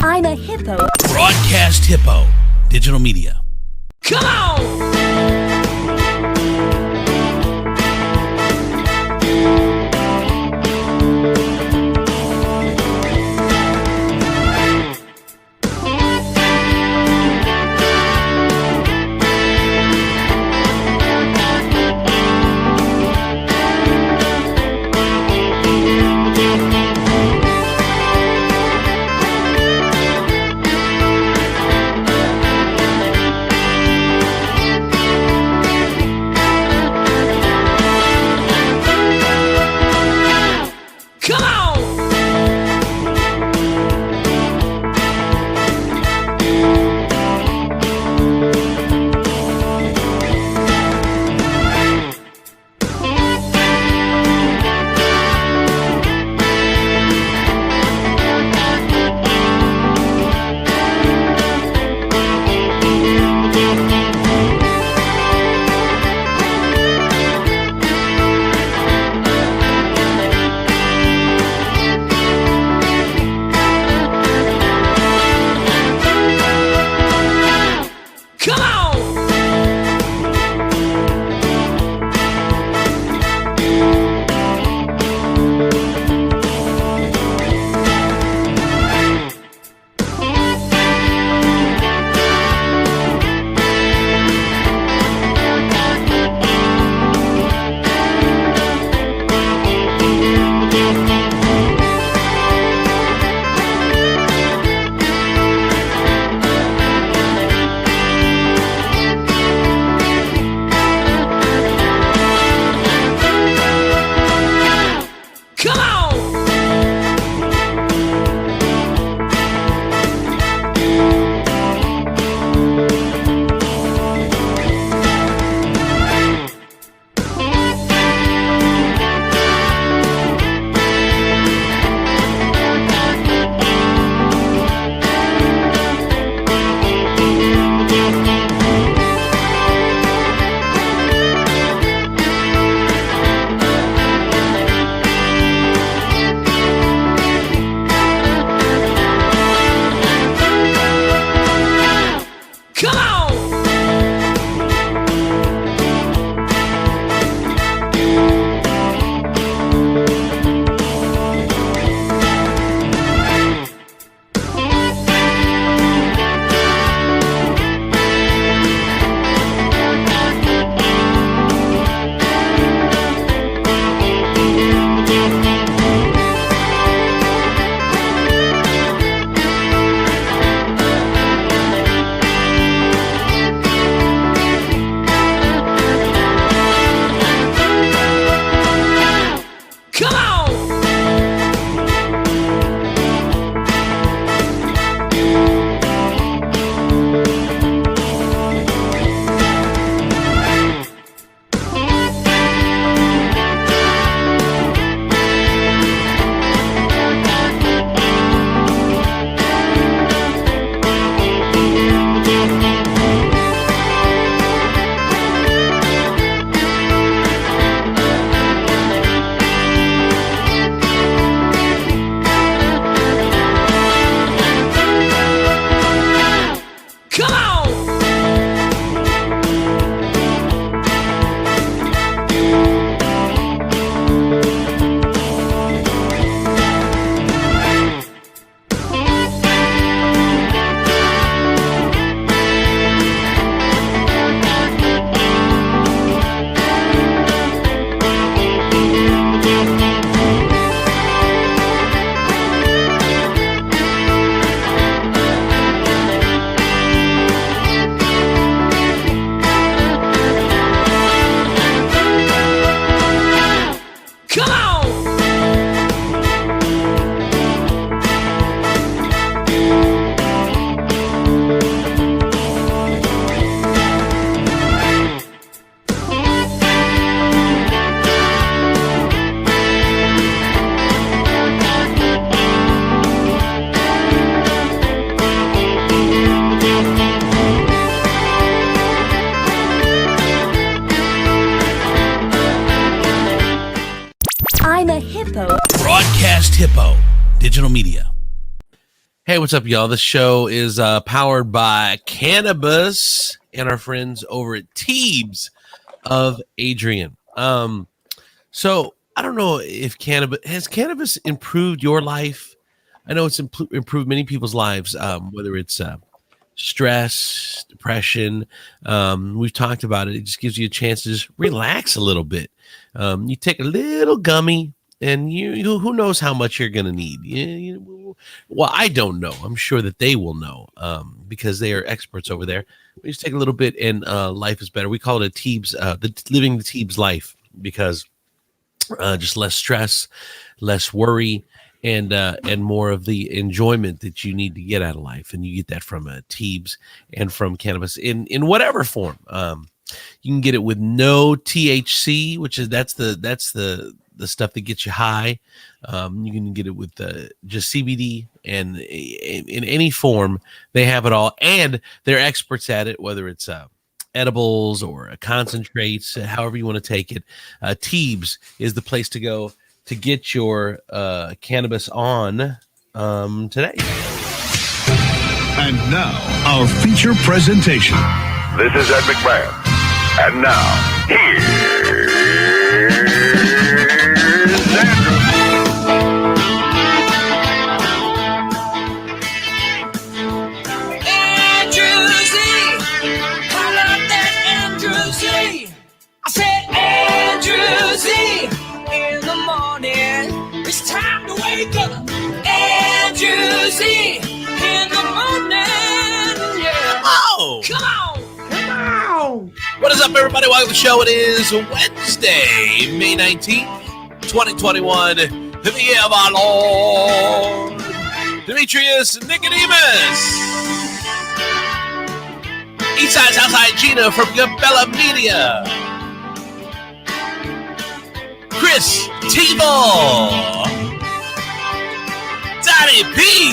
I'm a hippo. Broadcast Hippo. Digital media. Come on! I'm a hippo. Broadcast Hippo. Digital media. Hey, what's up, y'all? The show is powered by cannabis and our friends over at Teebs of Adrian. So I don't know if cannabis improved your life. I know it's improved many people's lives, whether it's stress, depression. We've talked about it. It just gives you a chance to just relax a little bit. You take a little gummy, and you who knows how much you're going to need. Well, I don't know. I'm sure that they will know because they are experts over there. We just take a little bit, and life is better. We call it a Teebs, living the Teebs life, because just less stress, less worry, and more of the enjoyment that you need to get out of life, and you get that from Teebs and from cannabis in whatever form. You can get it with no THC, which is that's the stuff that gets you high. You can get it with just CBD, and in any form, they have it all, and they're experts at it, whether it's edibles or concentrates, however you want to take it. Teebs is the place to go to get your cannabis on today. And now, our feature presentation. This is Ed McMahon. And now, here's Andrew. Andrew Z. Call up that Andrew Z. I said Andrew Z. In the morning, it's time to wake up. Andrew Z. In the morning, yeah. Oh! Come on! What is up, everybody? Welcome to the show. It is Wednesday, May 19th, 2021. In the year of our Lord, Demetrius Nicodemus. Eastside, Southside, Gina from Gabella Media. Chris Tiefel. Donny P.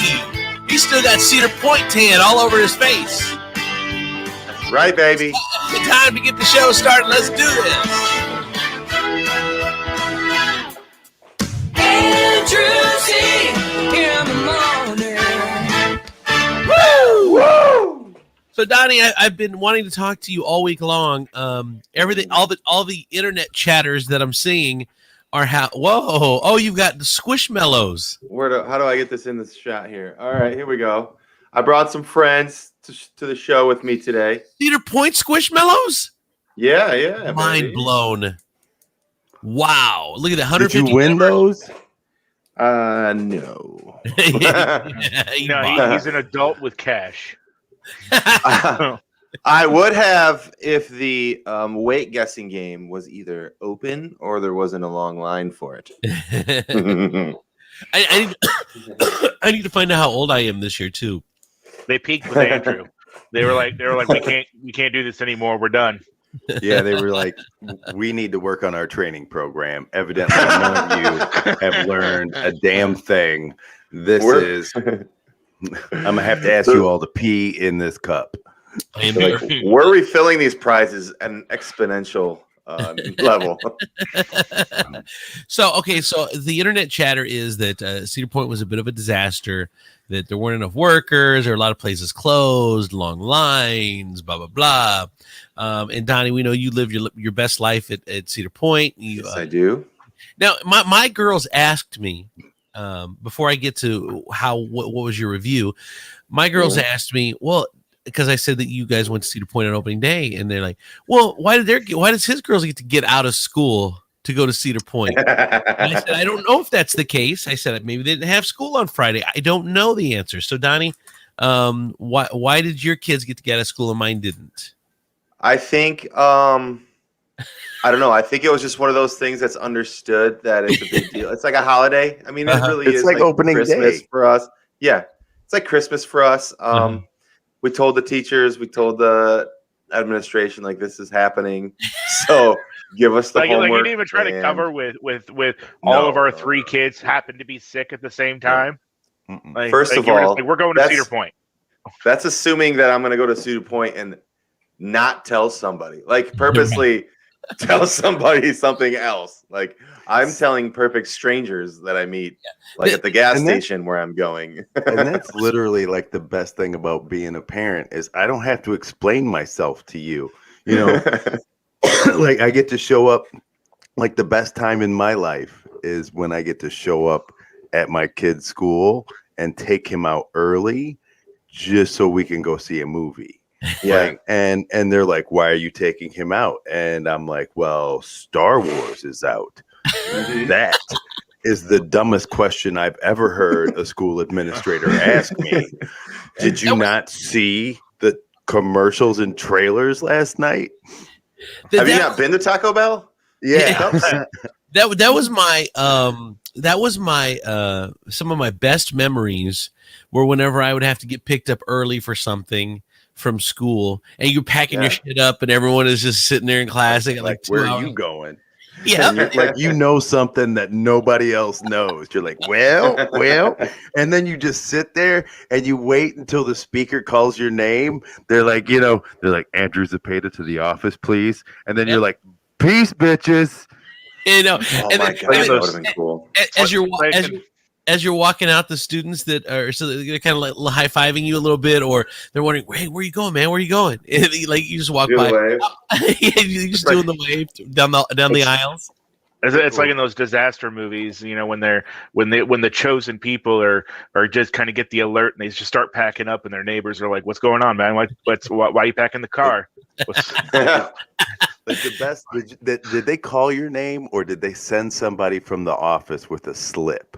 He still got Cedar Point tan all over his face. Right, baby. It's time to get the show started. Let's do this. Andrew Z. In the morning. Woo! Woo! So, Donnie, I've been wanting to talk to you all week long. Everything, all the internet chatters that I'm seeing are whoa! Oh, you've got the Squishmallows. How do I get this in this shot here? All right, here we go. I brought some friends to the show with me today. Cedar Point Squishmallows? Yeah. Mind baby. blown. Wow. Look at that. 150. Did you win those? No. No, he's an adult with cash. I would have if the weight guessing game was either open or there wasn't a long line for it. I need to find out how old I am this year too. They peaked with Andrew. They were like, we can't do this anymore. We're done. Yeah, they were like, we need to work on our training program. Evidently, none of you have learned a damn thing. I'm gonna have to ask you all to pee in this cup. We're refilling these prizes at an exponential level. So the internet chatter is that Cedar Point was a bit of a disaster, that there weren't enough workers, or a lot of places closed, long lines, blah blah blah. And Donnie, we know you live your best life at Cedar Point. Yes, I do. Now, my girls asked me before I get to what was your review. My girls asked me, well, because I said that you guys went to Cedar Point on opening day, and they're like, well, why does his girls get to get out of school to go to Cedar Point? And I said, I don't know if that's the case. I said, maybe they didn't have school on Friday. I don't know the answer. So, Donnie, why did your kids get to get out of school and mine didn't? I think, I don't know. I think it was just one of those things that's understood that it's a big deal. It's like a holiday. I mean, it really is like opening Christmas day for us. Yeah, it's like Christmas for us. We told the teachers, we told the administration, like, this is happening. So give us the homework. You didn't even try to cover with all of our three kids happen to be sick at the same time. First of all, we're going to Cedar Point. That's assuming that I'm going to go to Cedar Point and not tell somebody, like purposely tell somebody something else. Like I'm telling perfect strangers that I meet, like at the gas station where I'm going. And that's literally like the best thing about being a parent is I don't have to explain myself to you. You know, like I get to show up. Like the best time in my life is when I get to show up at my kid's school and take him out early just so we can go see a movie. Yeah. Like, and they're like, why are you taking him out? And I'm like, well, Star Wars is out. That is the dumbest question I've ever heard a school administrator ask me. Did you not see the commercials and trailers last night? Have you not been to Taco Bell? Yeah. That was my some of my best memories were whenever I would have to get picked up early for something from school, and you're packing your shit up, and everyone is just sitting there in class. Like where are you going? Yeah, like you know something that nobody else knows. You're like, well, and then you just sit there and you wait until the speaker calls your name. They're like, Andrew Zepeda to the office, please. And then you're like, peace, bitches. You know, Oh and my then, God, that would have been cool. As you're walking out, the students that are they're kind of like high fiving you a little bit, or they're wondering, "Hey, where are you going, man? Where are you going?" And like you just walk by, you just doing the wave down the aisles. It's like in those disaster movies, you know, when the chosen people are just kind of get the alert and they just start packing up, and their neighbors are like, "What's going on, man? Why are you packing the car?" Like the best. Did they call your name, or did they send somebody from the office with a slip?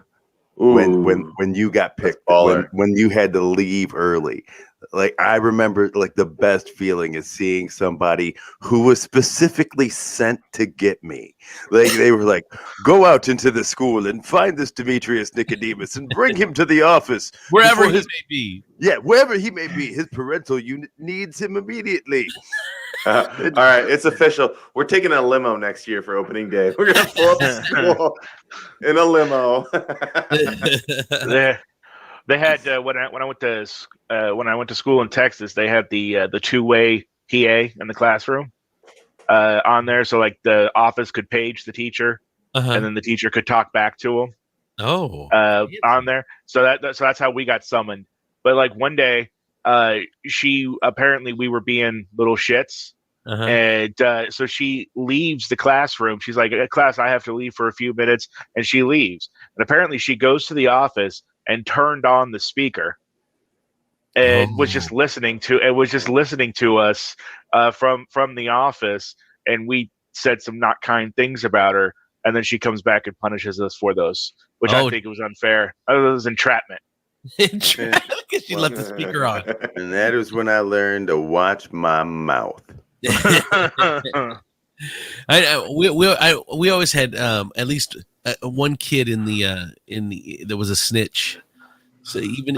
When you got picked, when you had to leave early? Like I remember, like the best feeling is seeing somebody who was specifically sent to get me. Like they were like, go out into the school and find this Demetrius Nicodemus and bring him to the office wherever he may be. Yeah, wherever he may be, his parental unit needs him immediately. All right, it's official. We're taking a limo next year for opening day. We're gonna pull up the school in a limo. They had when I went to school in Texas, they had the two-way PA in the classroom on there, so like the office could page the teacher, and then the teacher could talk back to him. On there, so that's how we got summoned. But like one day, we were being little shits. And so she leaves the classroom. She's like, class, I have to leave for a few minutes. And she leaves. And apparently she goes to the office and turned on the speaker and was just listening to us from the office. And we said some not kind things about her. And then she comes back and punishes us for those, which I think was unfair. It was entrapment. Because she left the speaker on. And that is when I learned to watch my mouth. We always had at least one kid in the there was a snitch. So even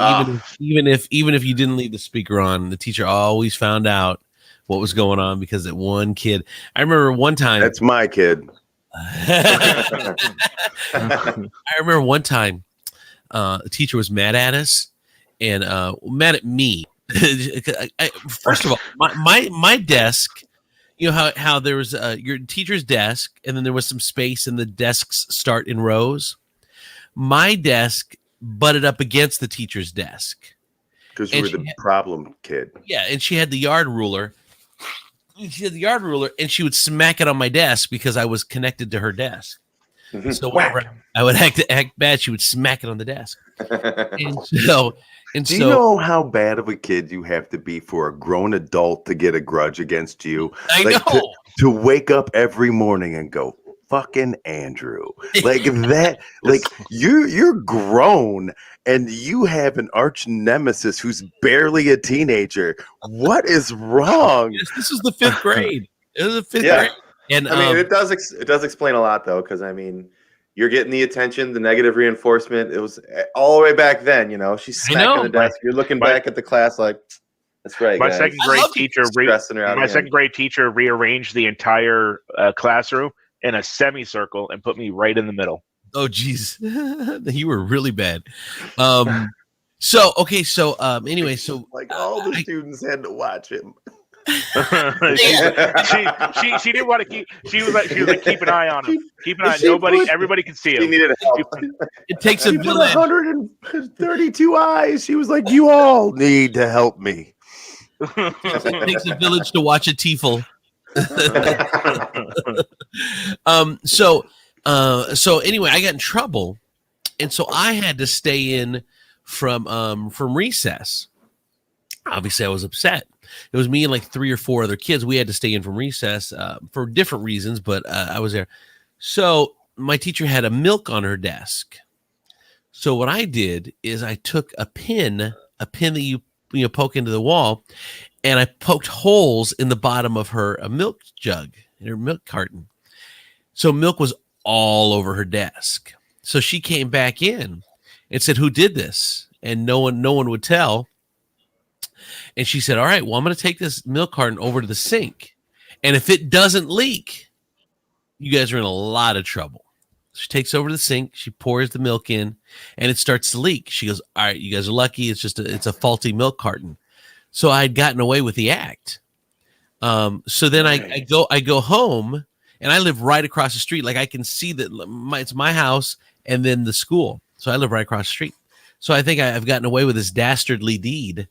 if you didn't leave the speaker on, the teacher always found out what was going on because that one kid. I remember one time. That's my kid. I remember one time the teacher was mad at us and mad at me. First of all, my desk, you know how there was your teacher's desk, and then there was some space, and the desks start in rows. My desk butted up against the teacher's desk because you were the problem kid. Yeah, and she had the yard ruler. And she would smack it on my desk because I was connected to her desk. So whenever I would act bad, she would smack it on the desk. Do you know how bad of a kid you have to be for a grown adult to get a grudge against you? I know. To wake up every morning and go, fucking Andrew. Like that, like you're grown and you have an arch nemesis who's barely a teenager. What is wrong? Yes, this is the 5th grade. It was the 5th grade. And I mean, it does explain a lot though, because I mean, you're getting the attention, the negative reinforcement. It was all the way back then, you know. She's smacking the desk. You're looking back at the class like, that's right. My guys. second grade teacher rearranged the entire classroom in a semicircle and put me right in the middle. Oh, geez, you were really bad. Anyway, so like all the students had to watch him. she didn't want to keep. She was like keep an eye on him. Keep an eye. Everybody can see him. She needed help. It takes a village. 132 eyes. She was like, "You all need to help me." It takes a village to watch a Tiefel. So anyway, I got in trouble, and so I had to stay in from recess. Obviously, I was upset. It was me and like 3 or 4 other kids. We had to stay in from recess for different reasons, but I was there. So my teacher had a milk on her desk. So what I did is I took a pin that you poke into the wall, and I poked holes in the bottom of her milk jug, in her milk carton. So milk was all over her desk. So she came back in and said, "Who did this?" And no one would tell. And she said, "All right, well, I'm going to take this milk carton over to the sink. And if it doesn't leak, you guys are in a lot of trouble." She takes over to the sink. She pours the milk in, and it starts to leak. She goes, "All right, you guys are lucky. It's a faulty milk carton." So I had gotten away with the act. So then I go home, and I live right across the street. Like I can see that it's my house and then the school. So I live right across the street. So I think I've gotten away with this dastardly deed.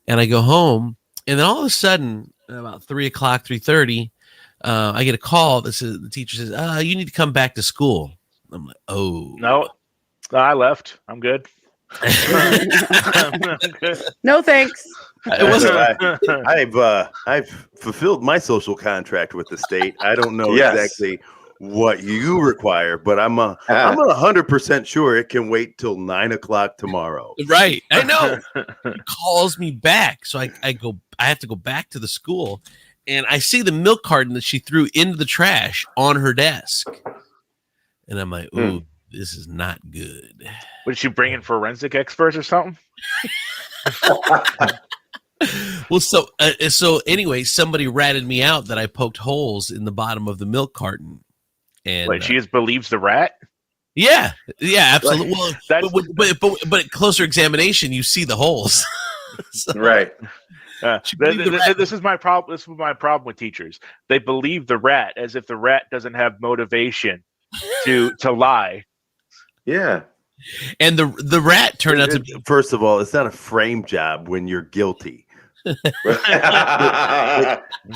And I go home, and then all of a sudden, about 3:00, 3:30, I get a call that says, the teacher says, "You need to come back to school." I'm like, "Oh no, I left. I'm good." No thanks. It wasn't. I've fulfilled my social contract with the state. I don't know exactly what you require, but I'm 100% sure it can wait till 9:00 tomorrow. Right, I know. He calls me back, so I have to go back to the school, and I see the milk carton that she threw into the trash on her desk, and I'm like, "Ooh, this is not good." Would she bring in forensic experts or something? Well, so anyway, somebody ratted me out that I poked holes in the bottom of the milk carton. And wait, she just believes the rat? Yeah, absolutely. Well, but at closer examination, you see the holes. So, right. This is my problem. This is my problem with teachers. They believe the rat as if the rat doesn't have motivation to lie. Yeah. And the rat turned out to be. First of all, it's not a frame job when you're guilty.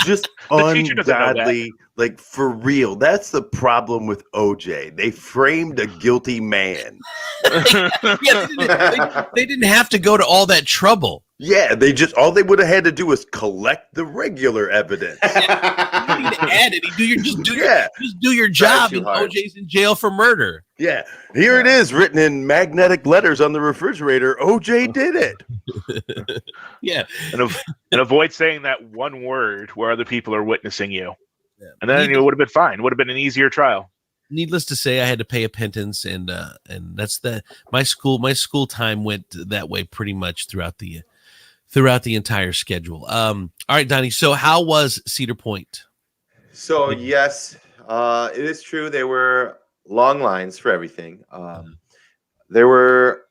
Just ungodly, like for real. That's the problem with OJ. They framed a guilty man. They didn't have to go to all that trouble. Yeah, all they would have had to do was collect the regular evidence. You don't need to add it. Just do your job, and OJ's in jail for murder. Yeah, here it is, written in magnetic letters on the refrigerator. OJ did it. Yeah, and avoid saying that one word where other people are witnessing you, and then it would have been fine. It would have been an easier trial. Needless to say, I had to pay a penance, and that's my school time went that way pretty much throughout the entire schedule. All right, Donnie. So how was Cedar Point? So yes, it is true. There were long lines for everything. There were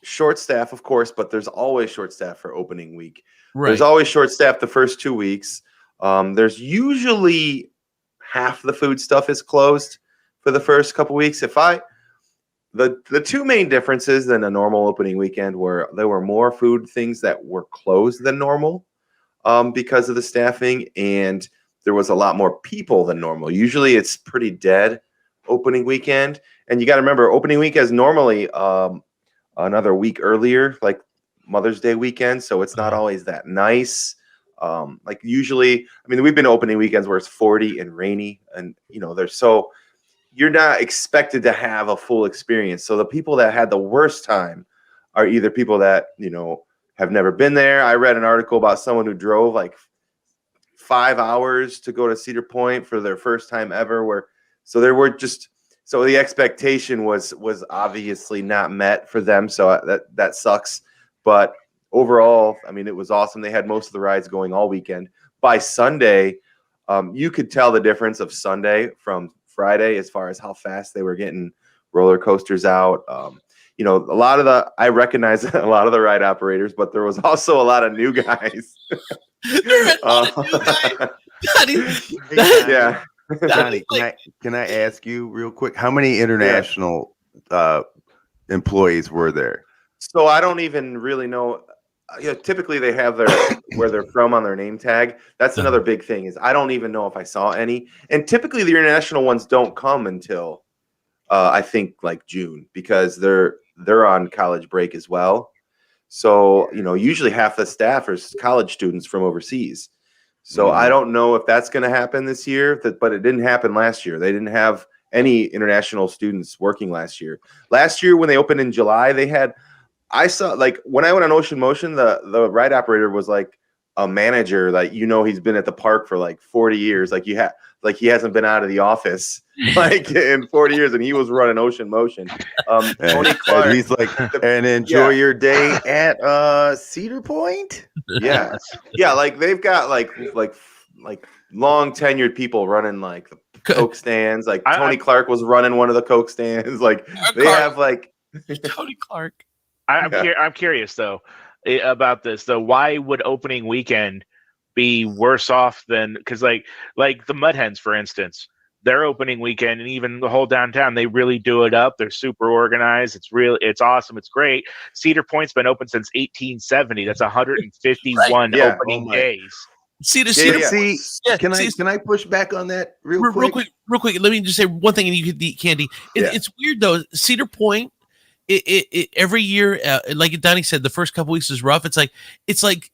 short staff, of course, but there's always short staff for opening week. Right. There's always short staff the first 2 weeks. There's usually half the food stuff is closed for the first couple weeks. The two main differences than a normal opening weekend were there were more food things that were closed than normal because of the staffing, and there was a lot more people than normal. Usually it's pretty dead opening weekend, and you got to remember opening week is normally another week earlier, like Mother's Day weekend, so it's not always that nice. Like usually, I mean, we've been opening weekends where it's 40 and rainy, and you're not expected to have a full experience. So the people that had the worst time are either people that, have never been there. I read an article about someone who drove like 5 hours to go to Cedar Point for their first time ever, so the expectation was obviously not met for them. So that sucks. But overall, I mean, it was awesome. They had most of the rides going all weekend. By Sunday, you could tell the difference of Sunday from Friday as far as how fast they were getting roller coasters out. a lot of I recognize a lot of the ride operators, but there was also a lot of new guys. Yeah. Donny, can I ask you real quick, how many international employees were there? So I don't even really know. Typically they have where they're from on their name tag. That's another big thing is I don't even know if I saw any. And typically the international ones don't come until I think like June, because they're on college break as well. So, usually half the staff are college students from overseas. So I don't know if that's going to happen this year, but it didn't happen last year. They didn't have any international students working last year. Last year when they opened in July, I saw, like, when I went on Ocean Motion, the ride operator was like a manager, like, he's been at the park for like 40 years. Like he hasn't been out of the office like in 40 years, and he was running Ocean Motion. Tony Clark, and he's like, and enjoy your day at Cedar Point. Yeah. Like they've got like long tenured people running like the Coke stands. Like Tony Clark was running one of the Coke stands. Like they have like Tony Clark. I'm curious though about this. Though, why would opening weekend be worse off than, because like the Mud Hens, for instance, their opening weekend and even the whole downtown, they really do it up. They're super organized. It's awesome. It's great. Cedar Point's been open since 1870. That's 151 opening days. Can I push back on that real quick? Real quick. Let me just say one thing, and you could eat candy. It's weird though. Cedar Point, it every year, like Donny said, the first couple weeks is rough. It's like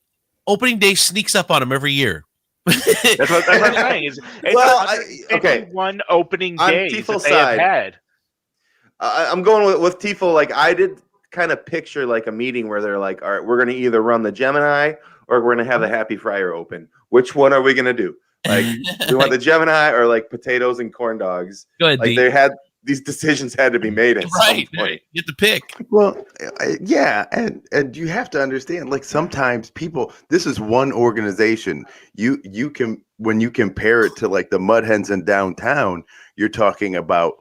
opening day sneaks up on them every year. That's what I'm saying. It's one opening day that they have had. I'm going with Tiefel. Like I did kind of picture like a meeting where they're like, all right, we're going to either run the Gemini or we're going to have the Happy Fryer open. Which one are we going to do? Like, we want the Gemini or like potatoes and corn dogs? Go ahead, like these decisions had to be made at some point. You have to pick. Well, yeah, and you have to understand, like sometimes people, this is one organization. You can, when you compare it to like the Mud Hens in downtown, you're talking about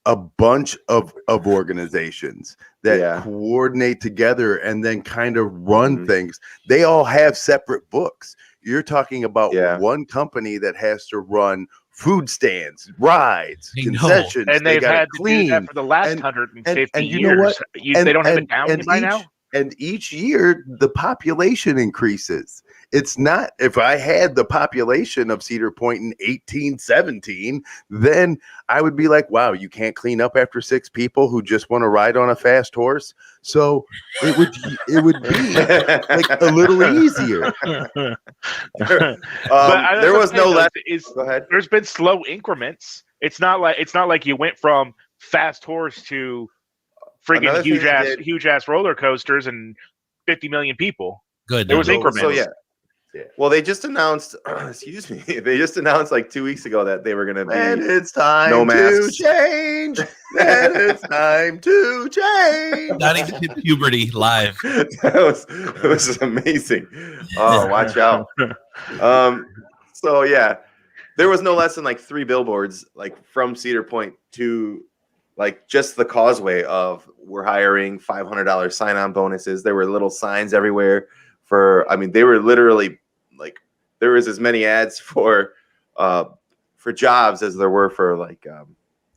a bunch of organizations that coordinate together and then kind of run things. They all have separate books. You're talking about one company that has to run food stands, rides, concessions, and they've had to do that for the last 150 years. You know what? They don't have it down by now. And each year, the population increases. It's not, if I had the population of Cedar Point in 1817, then I would be like, wow, you can't clean up after 6 people who just want to ride on a fast horse. So it would be like a little easier. There was no less. Go ahead. There's been slow increments. It's not like you went from fast horse to freaking huge ass roller coasters and 50 million people. Good. There was increments. So well, they just announced. Excuse me. They just announced like 2 weeks ago that they were going to be. And it's time to change. And it's time to change. Donny hit puberty live. It was amazing. Oh, watch out. So there was no less than like 3 billboards like from Cedar Point to like just the causeway of we're hiring, $500 sign-on bonuses. There were little signs everywhere they were literally like, there was as many ads for jobs as there were for like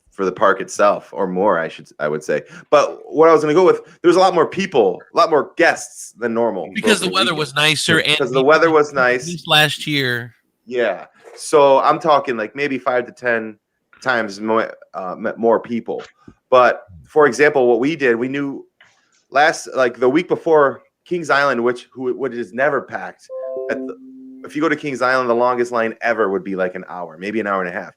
for the park itself, or more, I would say. But what I was going to go with, there was a lot more people, a lot more guests than normal because the weather was nicer, because the weather was nice last year. Yeah, so I'm talking like maybe 5 to 10 times more people. But for example, what we did, we knew the week before Kings Island, which is never packed. If you go to Kings Island, the longest line ever would be like an hour, maybe an hour and a half.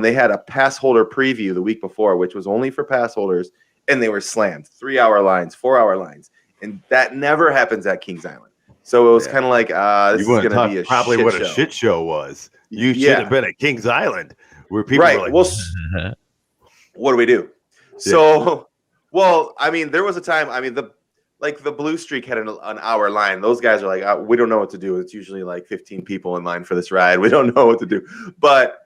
They had a pass holder preview the week before, which was only for pass holders, and they were slammed. 3-hour lines, 4-hour lines, and that never happens at Kings Island. So it was kind of like this is going to be a probably shit what show. A shit show was. You should have been at Kings Island, where people were like, well, what do we do? So, well, I mean, there was a time. I mean, the Blue Streak had an hour line. Those guys are like, we don't know what to do. It's usually like 15 people in line for this ride. We don't know what to do. But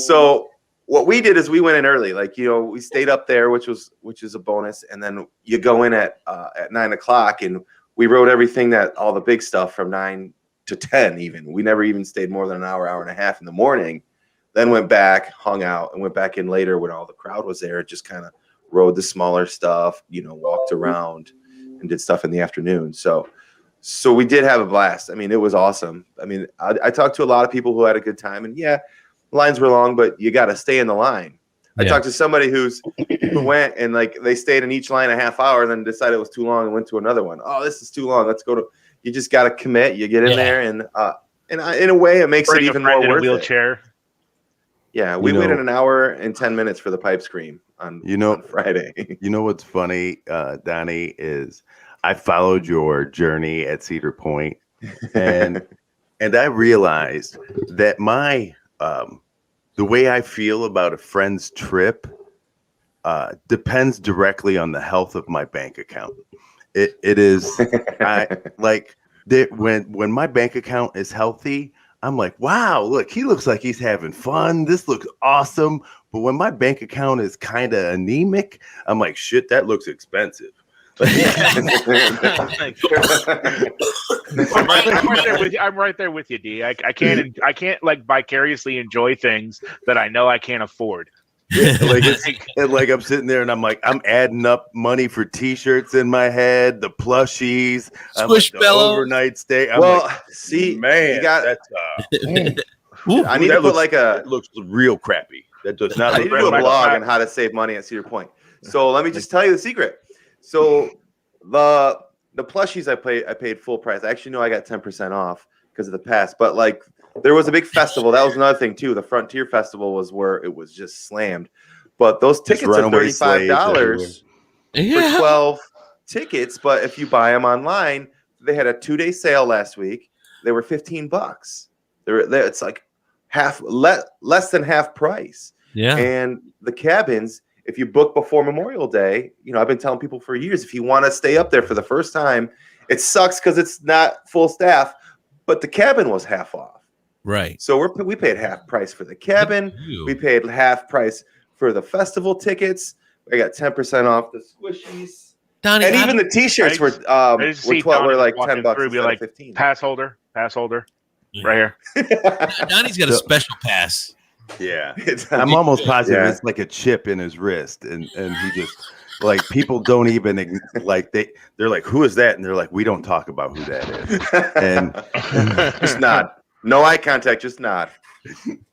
so what we did is we went in early. Like, we stayed up there, which is a bonus. And then you go in at 9:00, and we rode everything that all the big stuff from 9 to 10 even. We never even stayed more than an hour and a half in the morning. Then went back, hung out, and went back in later when all the crowd was there. Just kind of rode the smaller stuff, walked around and did stuff in the afternoon. So we did have a blast. I mean, it was awesome. I mean, I talked to a lot of people who had a good time, and yeah, lines were long, but you got to stay in the line. I talked to somebody who went and they stayed in each line a half hour and then decided it was too long and went to another one. Oh, this is too long. Let's go to. You just got to commit. You get in there, and in a way, it makes it even more worth wheelchair. It. Yeah, we waited an hour and 10 minutes for the pipe scream on Friday. You know what's funny, Donnie, is I followed your journey at Cedar Point, and I realized that the way I feel about a friend's trip depends directly on the health of my bank account. It is when my bank account is healthy, I'm like, wow, look, he looks like he's having fun. This looks awesome. But when my bank account is kind of anemic, I'm like, shit, that looks expensive. I'm right there with you, D. I can't vicariously enjoy things that I know I can't afford. I'm sitting there and I'm like, I'm adding up money for T-shirts in my head, the plushies, the overnight stay. Man, you got that's I need to put that looks real crappy. That does not. I need to do a blog on how to save money at Cedar Point. So let me just tell you the secret. So the plushies I paid full price. I actually know I got 10% off because of the pass, but there was a big festival. That was another thing too. The Frontier Festival was where it was just slammed. But those tickets are $35 for 12 tickets. But if you buy them online, they had a 2-day sale last week. They were $15. It's like less than half price. Yeah. And the cabins, if you book before Memorial Day, I've been telling people for years, if you want to stay up there for the first time, it sucks because it's not full staff, but the cabin was half off. Right. So we paid half price for the cabin. We paid half price for the festival tickets. I got 10% off the squishies. Donnie, and even the T-shirts were like $10 instead of 15. Pass holder, right here. Donnie's got a special pass. Yeah, I'm almost positive it's like a chip in his wrist, and he just people don't even they're like, who is that? And they're like, we don't talk about who that is, and just nod. No eye contact, just nod.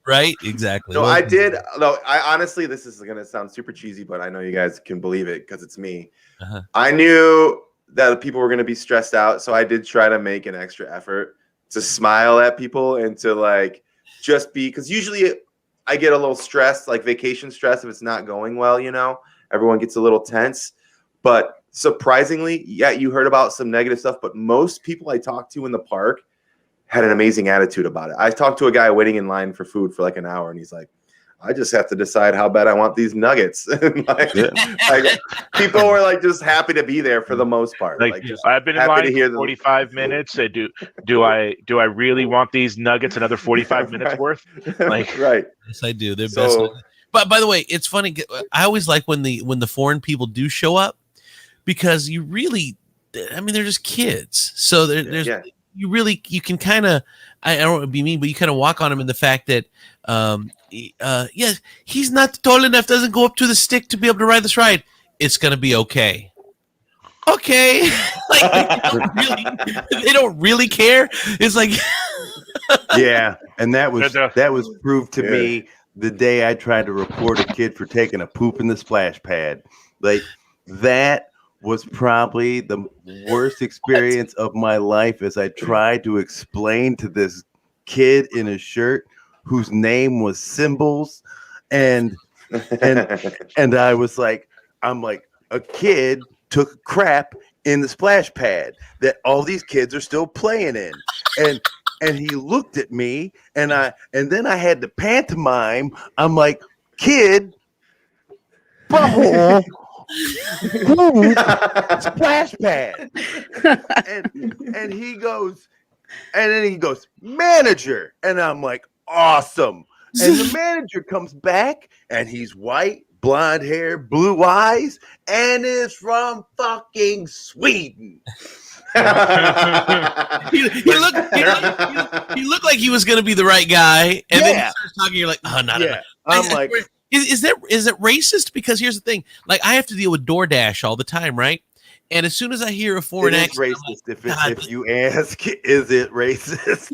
Right, exactly. No, I did. No, I honestly, this is going to sound super cheesy, but I know you guys can believe it because it's me. Uh-huh. I knew that people were going to be stressed out, so I did try to make an extra effort to smile at people and to just be, because usually I get a little stressed, like vacation stress, if it's not going well, everyone gets a little tense. But surprisingly, you heard about some negative stuff, but most people I talked to in the park had an amazing attitude about it. I talked to a guy waiting in line for food for an hour, and he's like, I just have to decide how bad I want these nuggets. People were just happy to be there for the most part. I've been in line for 45 minutes. Do I really want these nuggets another 45 minutes worth? Right. Yes, I do. They're best. But by the way, it's funny. I always like when the foreign people do show up, because you really, they're just kids. So there's you can kind of, I don't want to be mean, but you kind of walk on him in the fact that, he's not tall enough, doesn't go up to the stick to be able to ride this ride. It's going to be okay. Okay. They don't really care. It's like, yeah. And that was proved to me the day I tried to report a kid for taking a poop in the splash pad. That was probably the worst experience of my life, as I tried to explain to this kid in a shirt whose name was Symbols, and I was like, a kid took a crap in the splash pad that all these kids are still playing in, and he looked at me, and then I had to pantomime. I'm like, kid, butthole. Splash pad. And he goes, manager. And I'm like, awesome. And the manager comes back, and he's white, blonde hair, blue eyes, and is from fucking Sweden. he looked like he was going to be the right guy, and then he starts talking. You're like, oh, not enough. I'm like, is it racist? Because here's the thing: like, I have to deal with DoorDash all the time, right? And as soon as I hear a foreign accent, racist. Like, if you ask, is it racist?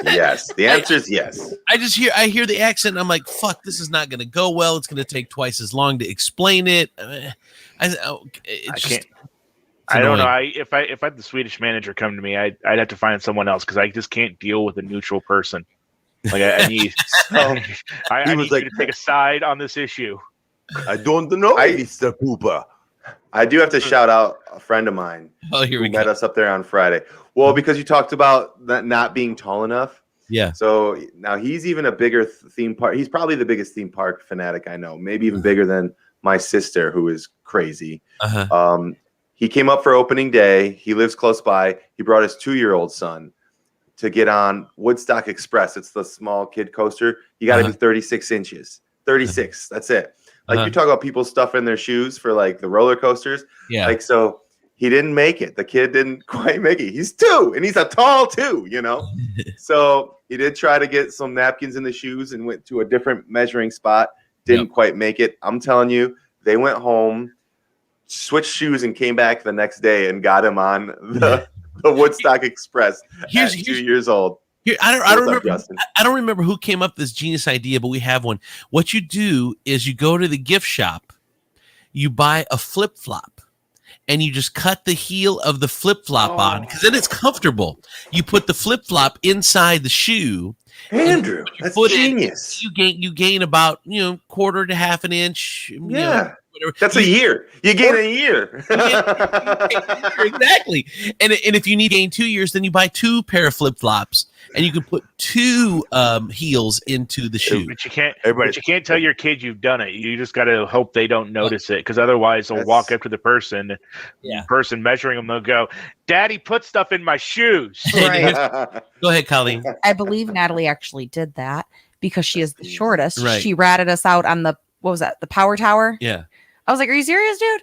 Yes, the answer is yes. I hear the accent, and I'm like, fuck, this is not going to go well. It's going to take twice as long to explain it. I don't know. If I had the Swedish manager come to me, I'd have to find someone else because I just can't deal with a neutral person. Like I need, I need you to take a side on this issue. I don't know, Mr. Pooper. I do have to shout out a friend of mine who met us up there on Friday. Well, because you talked about that not being tall enough. Yeah. So now he's even a bigger theme park. He's probably the biggest theme park fanatic I know. Maybe even bigger than my sister, who is crazy. He came up for opening day. He lives close by. He brought his 2-year-old son to get on Woodstock Express. It's the small kid coaster. You got to do 36 inches. 36. That's it. Like you talk about people stuffing their shoes for like the roller coasters. Yeah. Like, so he didn't make it. The kid didn't quite make it. He's 2 and he's a tall 2, you know? So he did try to get some napkins in the shoes and went to a different measuring spot. Didn't quite make it. I'm telling you, they went home, switched shoes, and came back the next day and got him on the Woodstock Express at 2 years old. Here, I don't remember who came up with this genius idea, but we have one. What you do is you go to the gift shop, you buy a flip-flop, and you just cut the heel of the flip-flop on, because then it's comfortable. You put the flip-flop inside the shoe. Andrew, that's genius. You gain about, quarter to half an inch. Yeah. That's a year. You gain a year. Exactly. And if you need to gain 2 years, then you buy 2 pair of flip-flops, and you can put 2 heels into the shoe. But you can't tell your kid you've done it. You just got to hope they don't notice it, because otherwise they'll walk up to the person measuring them. They'll go, "Daddy put stuff in my shoes." Right. Go ahead, Colleen. I believe Natalie actually did that because she is the shortest. Right. She ratted us out on the Power Tower. Yeah. I was like, "Are you serious, dude?"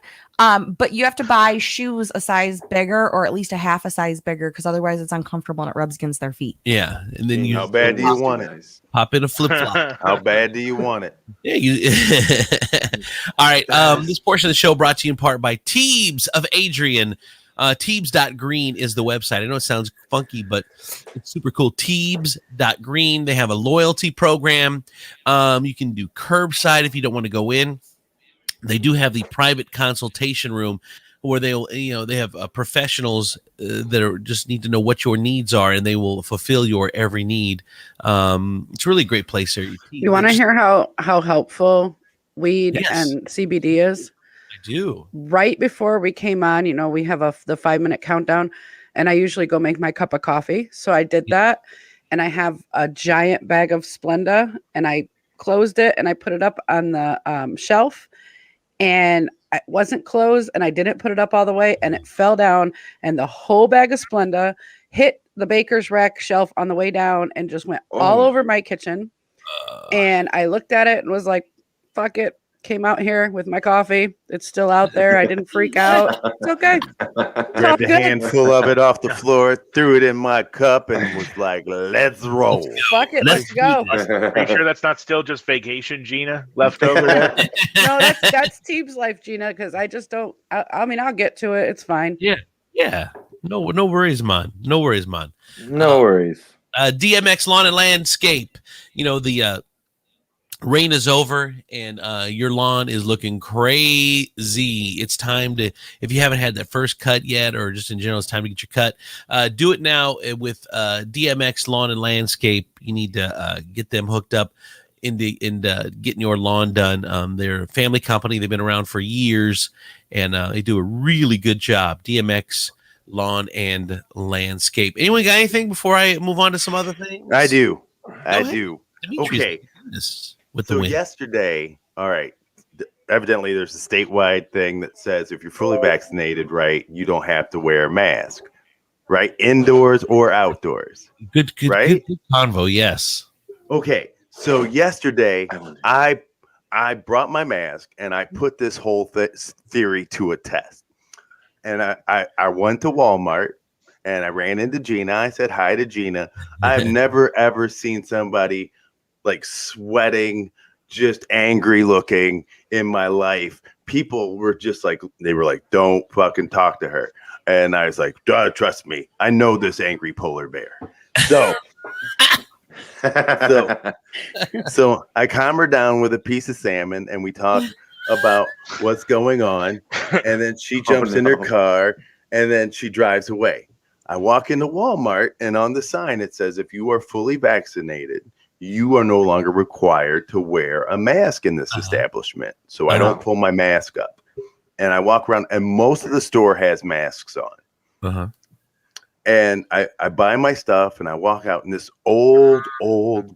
But you have to buy shoes a size bigger, or at least a half a size bigger, because otherwise it's uncomfortable and it rubs against their feet. Yeah, and then how bad do you want it? Pop in a flip flop. How bad do you want it? Yeah. All right. This portion of the show brought to you in part by Teebs of Adrian. Teebs.green is the website. I know it sounds funky, but it's super cool. Teebs.green. They have a loyalty program. You can do curbside if you don't want to go in. They do have the private consultation room where they have professionals that are just need to know what your needs are, and they will fulfill your every need. It's a really great place there. You want to hear how helpful weed and CBD is? I do. Right before we came on, we have the 5-minute countdown, and I usually go make my cup of coffee. So I did that, and I have a giant bag of Splenda, and I closed it and I put it up on the shelf. And it wasn't closed, and I didn't put it up all the way, and it fell down, and the whole bag of Splenda hit the baker's rack shelf on the way down and just went all over my kitchen. And I looked at it and was like, fuck it. Came out here with my coffee. It's still out there. I didn't freak out. It's okay. Grabbed a handful of it off the floor, threw it in my cup, and was like, let's roll. Fuck it. Let's go. Are you sure that's not still just vacation, Gina, left over there? No, that's Teeb's life, Gina, because I just don't. I'll get to it. It's fine. Yeah. No worries, man. No worries. DMX Lawn and Landscape. The rain is over, and your lawn is looking crazy. It's time to, if you haven't had that first cut yet, or just in general, it's time to get your cut. Do it now with DMX Lawn and Landscape. You need to get them hooked up in getting your lawn done. They're a family company. They've been around for years, and they do a really good job. DMX Lawn and Landscape. Anyone got anything before I move on to some other things? I do. Demetrius, Okay. So yesterday, all right, evidently there's a statewide thing that says if you're fully vaccinated, right, you don't have to wear a mask, right? Indoors or outdoors. Good right? Good convo, yes. Okay. So yesterday, I brought my mask and I put this whole theory to a test. And I went to Walmart and I ran into Gina. I said hi to Gina. I've never ever seen somebody like sweating, just angry looking in my life. People were just like, they were like, don't fucking talk to her. And I was like, duh, trust me, I know this angry polar bear. So so I calm her down with a piece of salmon and we talk about what's going on. And then she jumps in her car and then she drives away. I walk into Walmart and on the sign it says, if you are fully vaccinated, you are no longer required to wear a mask in this establishment. So I don't pull my mask up. And I walk around and most of the store has masks on. And I buy my stuff and I walk out and this old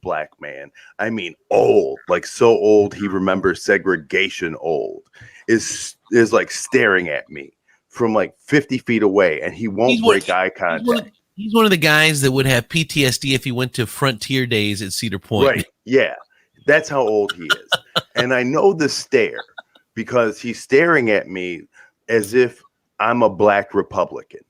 black man, I mean old, like so old he remembers segregation old, is like staring at me from like 50 feet away and he won't break eye contact. He's one of the guys that would have PTSD if he went to Frontier Days at Cedar Point. Right. Yeah. That's how old he is. And I know the stare because he's staring at me as if I'm a black Republican.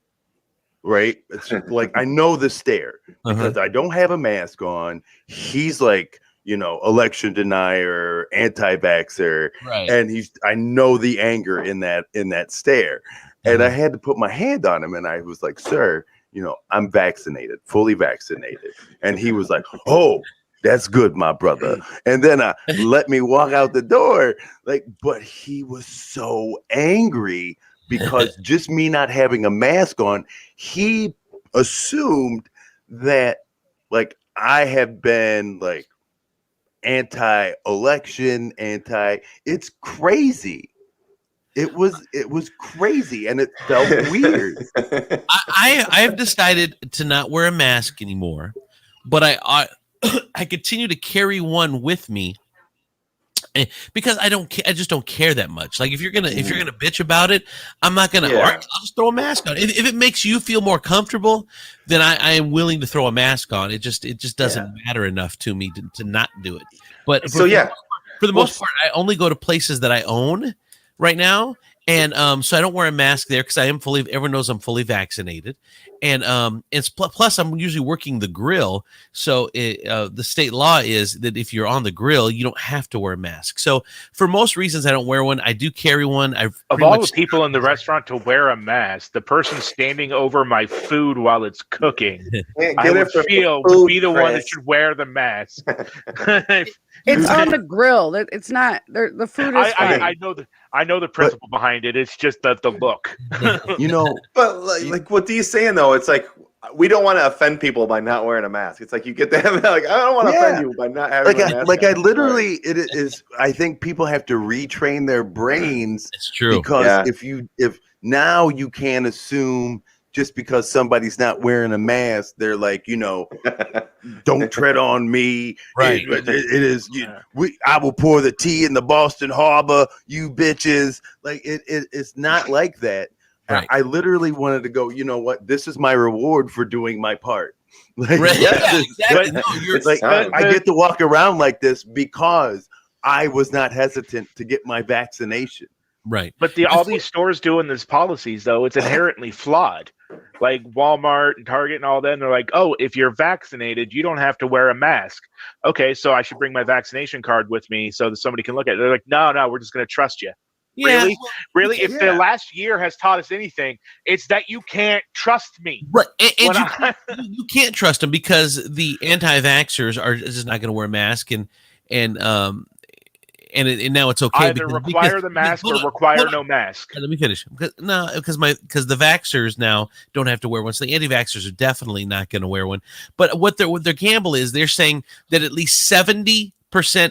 Right. It's like, I know the stare because I don't have a mask on. He's like, you know, election denier, anti-vaxxer. Right. And I know the anger in that stare. And I had to put my hand on him and I was like, sir, you know, I'm vaccinated, fully vaccinated. And he was like, oh, that's good, my brother. And then let me walk out the door. Like, but he was so angry because just me not having a mask on, he assumed that like I have been like anti-election, it's crazy. It was crazy and it felt weird. I have decided to not wear a mask anymore, but I continue to carry one with me because I just don't care that much. Like if you're gonna bitch about it, I'm not gonna. I'll just throw a mask on. If it makes you feel more comfortable, then I am willing to throw a mask on. It just doesn't matter enough to me to not do it. But for the most part, I only go to places that I own right now. And so I don't wear a mask there because everyone knows I'm fully vaccinated. And it's plus I'm usually working the grill. So the state law is that if you're on the grill, you don't have to wear a mask. So for most reasons, I don't wear one. I do carry one. Of all the people in the restaurant to wear a mask, the person standing over my food while it's cooking, I would feel would be the one that should wear the mask. It's on the grill. It's not. The food is fine. I know the principle behind it. It's just the look. You know, but like what Dee's saying though, it's like we don't want to offend people by not wearing a mask. It's like you get them like I don't want to offend you by not having a mask. Like I literally, it is. I think people have to retrain their brains. It's true because if now you can't assume. Just because somebody's not wearing a mask, they're like, you know, don't tread on me. Right. It is. I will pour the tea in the Boston Harbor, you bitches. Like it's not like that. Right. I literally wanted to go. You know what? This is my reward for doing my part. Like, exactly. It's like I get to walk around like this because I was not hesitant to get my vaccination. Right. But all these stores doing these policies, though, it's inherently flawed. Like Walmart and Target and all that, and they're like, oh, if you're vaccinated, you don't have to wear a mask. Okay, so I should bring my vaccination card with me so that somebody can look at it. They're like, no, we're just going to trust you. Yeah, really? If the last year has taught us anything, it's that you can't trust me. Right. And you can't trust them because the anti-vaxxers are just not going to wear a mask and now it's okay. Either require the mask or require no mask. Let me finish. Because the vaxxers now don't have to wear one. So the anti-vaxxers are definitely not going to wear one. But what their gamble is, they're saying that at least 70%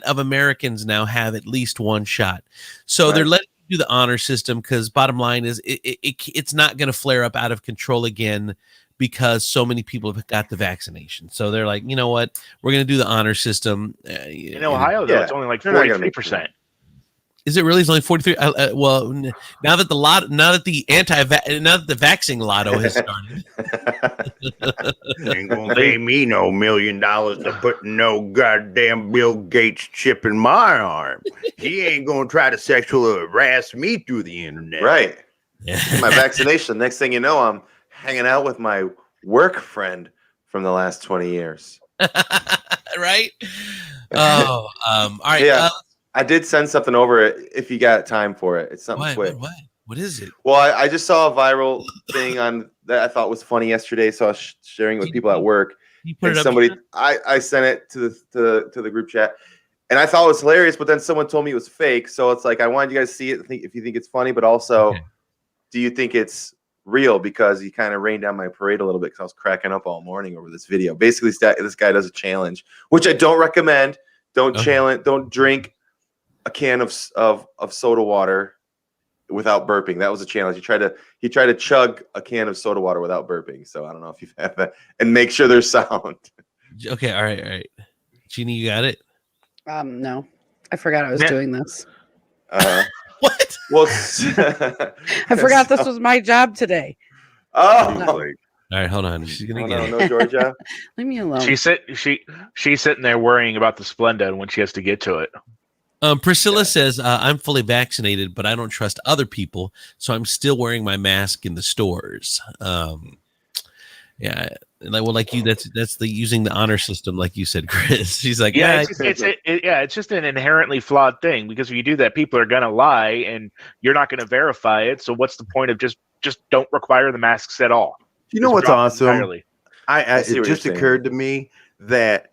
of Americans now have at least one shot. So they're letting you do the honor system because bottom line is it's not going to flare up out of control again because so many people have got the vaccination. So they're like, you know what? We're going to do the honor system. In Ohio, though, it's only like 43%. Is it really? It's only 43. Well, now that the vaccine lotto has started, Ain't gonna pay me no $1 million to put no goddamn Bill Gates chip in my arm. He ain't gonna try to sexually harass me through the internet. Right. yeah. My vaccination. Next thing you know, I'm hanging out with my work friend from the last 20 years. right? Oh, all right. Yeah. I did send something over if you got time for it. It's something quick. What is it? Well, I just saw a viral thing on that I thought was funny yesterday, so I was sharing it with people at work. You put And it up. somebody, I sent it to the group chat, and I thought it was hilarious. But then someone told me it was fake, so it's like I wanted you guys to see it. If you think it's funny, but also, do you think it's real? Because you kind of rained down my parade a little bit because I was cracking up all morning over this video. Basically, this guy does a challenge, which I don't recommend. Don't challenge. Don't drink a can of soda water without burping. That was a challenge. He tried to chug a can of soda water without burping. So I don't know if you've had that. And make sure there's sound. Okay, all right. Gina, you got it? No. I forgot I was doing this. What? Well, I forgot this was my job today. Oh. All right, hold on. She's gonna get it. No, Georgia. Leave me alone. She's sitting there worrying about the Splenda when she has to get to it. Priscilla says, I'm fully vaccinated, but I don't trust other people, so I'm still wearing my mask in the stores. Yeah, like you, that's the using the honor system, like you said, Chris. She's like, it's just an inherently flawed thing, because if you do that, people are gonna lie, and you're not gonna verify it. So what's the point of just don't require the masks at all? You know what's awesome? Entirely. It just occurred to me that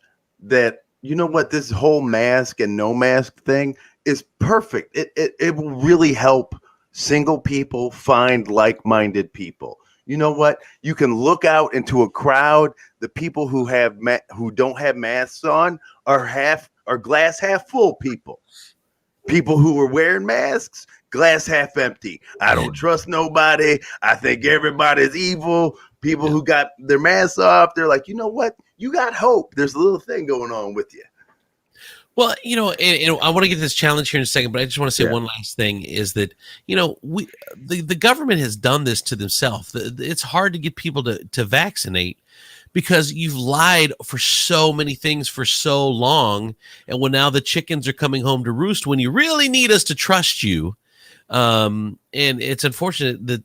you know what, this whole mask and no mask thing is perfect. It will really help single people find like-minded people. You know what? You can look out into a crowd. The people who don't have masks on are glass half full people. People who are wearing masks, glass half empty. I don't trust nobody. I think everybody's evil. People who got their masks off, they're like, you know what? You got hope. There's a little thing going on with you. Well, and I want to get this challenge here in a second, but I just want to say one last thing is that, the government has done this to themselves. It's hard to get people to vaccinate because you've lied for so many things for so long. And when now the chickens are coming home to roost when you really need us to trust you. And it's unfortunate that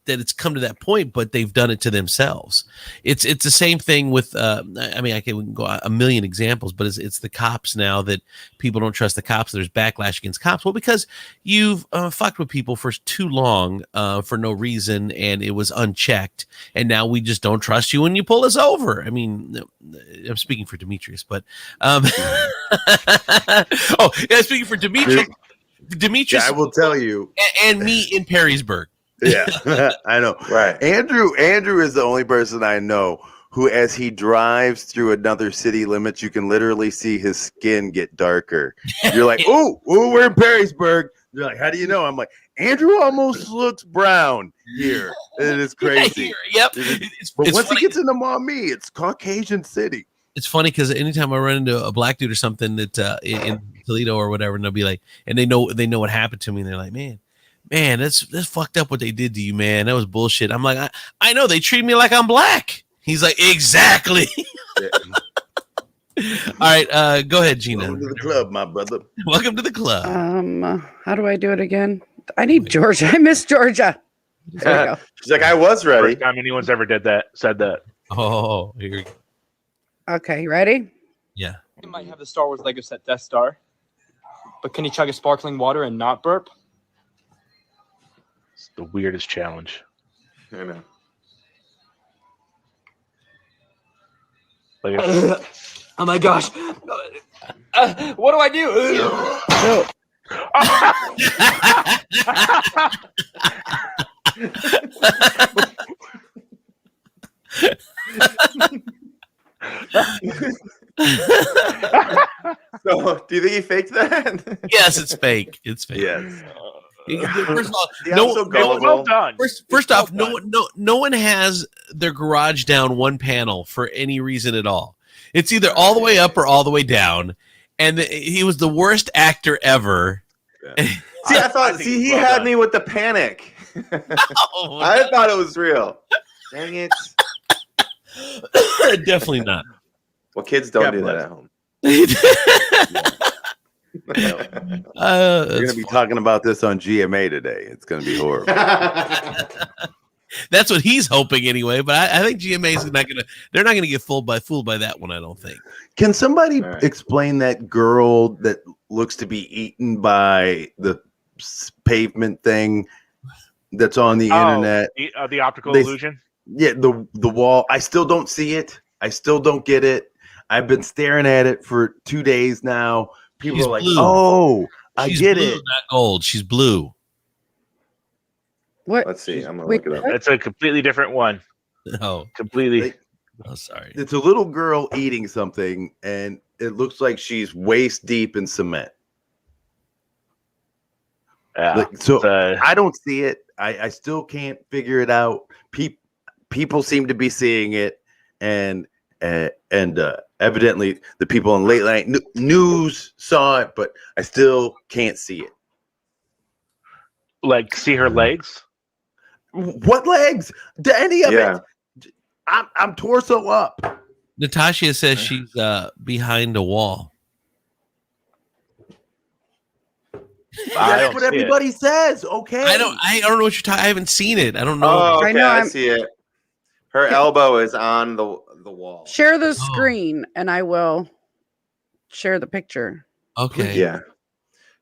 it's come to that point, but they've done it to themselves. It's the same thing with, we can go a million examples, but it's the cops now that people don't trust the cops. There's backlash against cops. Well, because you've fucked with people for too long, for no reason, and it was unchecked. And now we just don't trust you when you pull us over. I mean, I'm speaking for Demetrius, but, speaking for Demetrius, I will tell you, and me in Perrysburg. Yeah, I know. Right. Andrew is the only person I know who, as he drives through another city limits, you can literally see his skin get darker. You're like, oh, we're in Perrysburg. You're like, how do you know? I'm like, Andrew almost looks brown here. It is crazy. Yep. But once he gets into Maumee, it's Caucasian City. It's funny because anytime I run into a black dude or something that in Toledo or whatever, and they'll be like, and they know what happened to me, and they're like, man, that's fucked up what they did to you, man. That was bullshit. I'm like, I know, they treat me like I'm black. He's like, exactly. All right, go ahead, Gina. Welcome to the club, my brother. Welcome to the club. How do I do it again? I need Georgia. I miss Georgia. There we go. She's like, I was ready. First time anyone's ever said that. Oh, here we go. Okay, you ready? Yeah. He might have the Star Wars Lego set Death Star, but can he chug a sparkling water and not burp? It's the weirdest challenge. I know. Oh my gosh. What do I do? So, do you think he faked that? Yes, it's fake. It's fake. Yes. First of all, well done. First off, no one has their garage down one panel for any reason at all. It's either all the way up or all the way down. And he was the worst actor ever. See, I thought. See, he had me with the panic. I thought it was real. Dang it! Definitely not. Well, kids don't do that at home. We're going to be talking about this on GMA today. It's going to be horrible. That's what he's hoping anyway. But I think GMA is not going to. They're not going to get fooled by that one. I don't think. Can somebody explain that girl that looks to be eaten by the pavement thing that's on the internet? The optical illusion. Yeah, the wall. I still don't see it. I still don't get it. I've been staring at it for 2 days now. People are like, blue. "Oh, I She's get blue, it." Not gold. She's blue. What? Let's see. I'm gonna look it up. That's a completely different one. Oh, completely. Oh, sorry. It's a little girl eating something, and it looks like she's waist deep in cement. Yeah. I don't see it. I still can't figure it out. People seem to be seeing it, and evidently the people in late night news saw it, but I still can't see it. Like, see her legs? What legs? Any of it? I'm torso up. Natasha says she's behind a wall. That's what everybody says. Okay. I don't know what you're talking. I haven't seen it. I don't know. Oh, okay, I see it. Her elbow is on the wall. Share the screen, and I will share the picture. Okay. Yeah.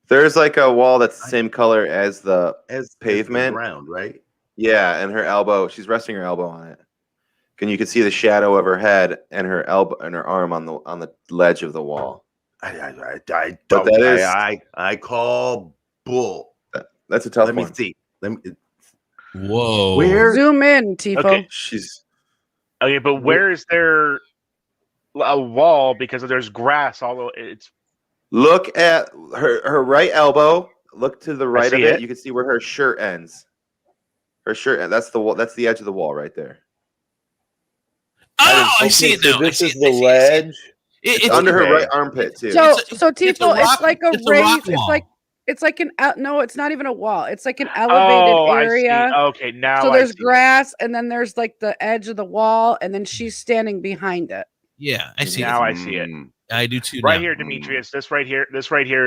There's like a wall that's the same color as the pavement. As the ground, right? Yeah, and her elbow. She's resting her elbow on it. You can see the shadow of her head and her elbow and her arm on the ledge of the wall. I call bull. That's a tough one. Let me see. Whoa. Where? Zoom in, Tiefel. Okay. Okay, but where is there a wall? Because there's grass all over. It's. Look at her right elbow. Look to the right of it. You can see where her shirt ends. Her shirt. That's the wall. That's the edge of the wall right there. Oh, I see it now. This is the ledge. It's under her right armpit too. So Tiefel, it's like a raised. It's like an no. It's not even a wall. It's like an elevated area. Okay, now so there's grass, and then there's like the edge of the wall, and then she's standing behind it. Yeah, I see. Now I see it. I do too. Right now. here, Demetrius. This right here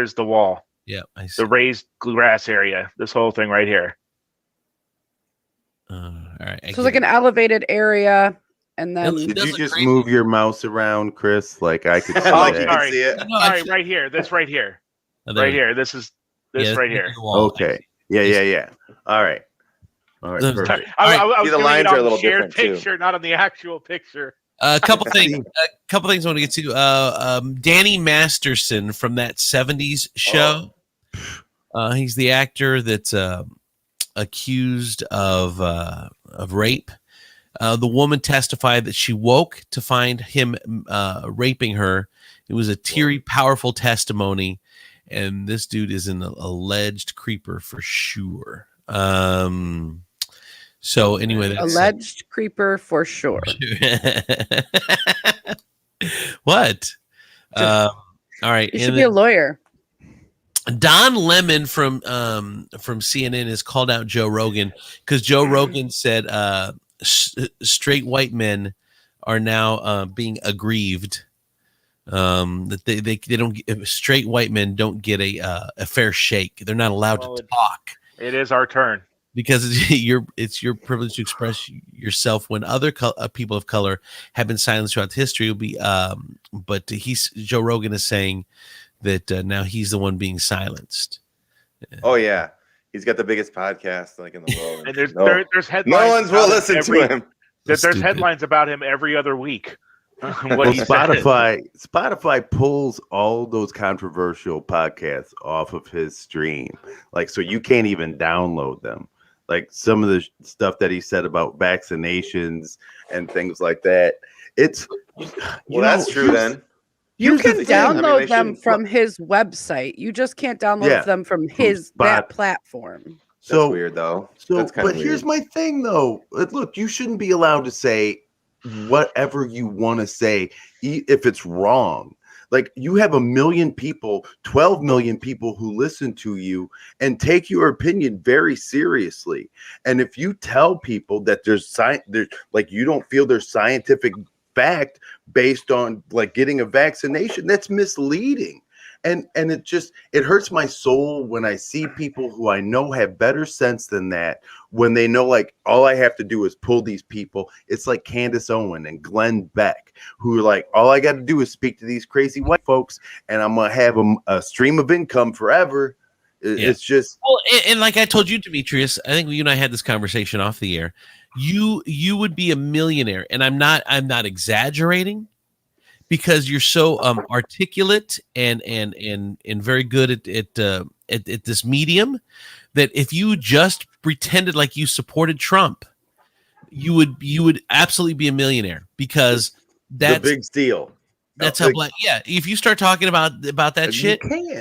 is the wall. Yeah, I see. The raised grass area. This whole thing right here. All right. So it's like an elevated area, and then did you just move your mouse around, Chris? Like I could see sorry. See it. Sorry, right here. This right here. Right here. This is right here. Okay. Yeah. All right. Perfect. I was the lines are a little shared different picture, not on the actual picture. A couple things I want to get to. Danny Masterson from that 70s show. He's the actor that's accused of rape. The woman testified that she woke to find him raping her. It was a teary, powerful testimony, and this dude is an alleged creeper for sure. So anyway, that's alleged creeper for sure. What? All right. You should be a lawyer. Don Lemon from CNN has called out Joe Rogan because Joe Rogan said straight white men are now being aggrieved. That they don't straight white men don't get a fair shake. They're not allowed to talk. It is our turn. Because it's your privilege to express yourself when other people of color have been silenced throughout history. But Joe Rogan is saying that now he's the one being silenced. Oh yeah, he's got the biggest podcast like in the world. And there's headlines. No one's will listen to him. There's headlines about him every other week. Spotify pulls all those controversial podcasts off of his stream, like so you can't even download them. Like some of the stuff that he said about vaccinations and things like that. It's that's true. Then you can download them from his website. You just can't download them from that platform. So that's weird though. But here's my thing though. Look, you shouldn't be allowed to say whatever you want to say if it's wrong. Like you have 1 million people, 12 million people who listen to you and take your opinion very seriously. And if you tell people that there's like you don't feel there's scientific fact based on like getting a vaccination, that's misleading. And it hurts my soul when I see people who I know have better sense than that, when they know like all I have to do is pull these people. It's like Candace Owen and Glenn Beck, who are like, all I got to do is speak to these crazy white folks and I'm gonna have a stream of income forever. It's just and like I told you, Demetrius, I think you and I had this conversation off the air. You would be a millionaire, and I'm not exaggerating, because you're so articulate and very good at this medium, that if you just pretended like you supported Trump, you would absolutely be a millionaire, because that's the big steal. That's how black. Yeah, if you start talking about that shit,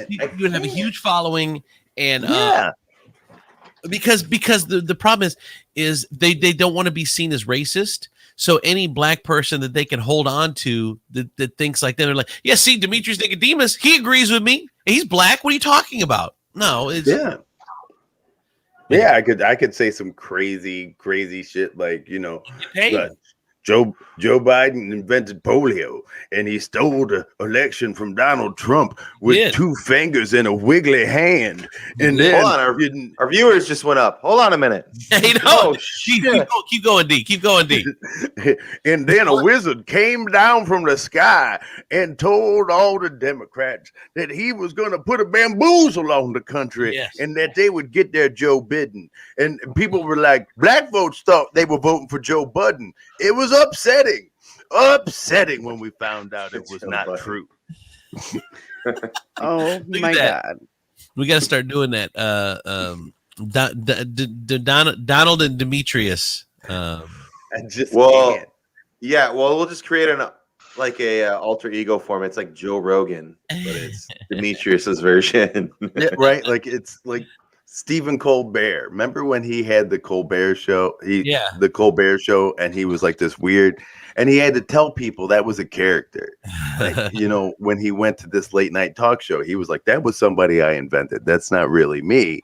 you would have a huge following, and because the problem is they don't want to be seen as racist. So any black person that they can hold on to that thinks like them, they're like, yeah, see, Demetrius Nicodemus, he agrees with me. He's black. What are you talking about? No, it's yeah. I could say some crazy shit like, you know, Joe Biden invented polio and he stole the election from Donald Trump with 2 fingers and a wiggly hand. And then hold on, our viewers just went up. Hold on a minute. Hey, no, keep going, D. Keep going, D. And then a wizard came down from the sky and told all the Democrats that he was going to put a bamboozle on the country and that they would get their Joe Biden. And people were like, black folks thought they were voting for Joe Biden. It was upsetting when we found out it was not true. Oh my God. We got to start doing that. Donald and Demetrius. We'll just create a alter ego form. It's like Joe Rogan, but it's Demetrius's version. Yeah, right. Like it's like Stephen Colbert. Remember when he had the Colbert Show? The Colbert Show, and he was like this weird, and he had to tell people that was a character. Like, you know, when he went to this late night talk show, he was like, "That was somebody I invented. That's not really me."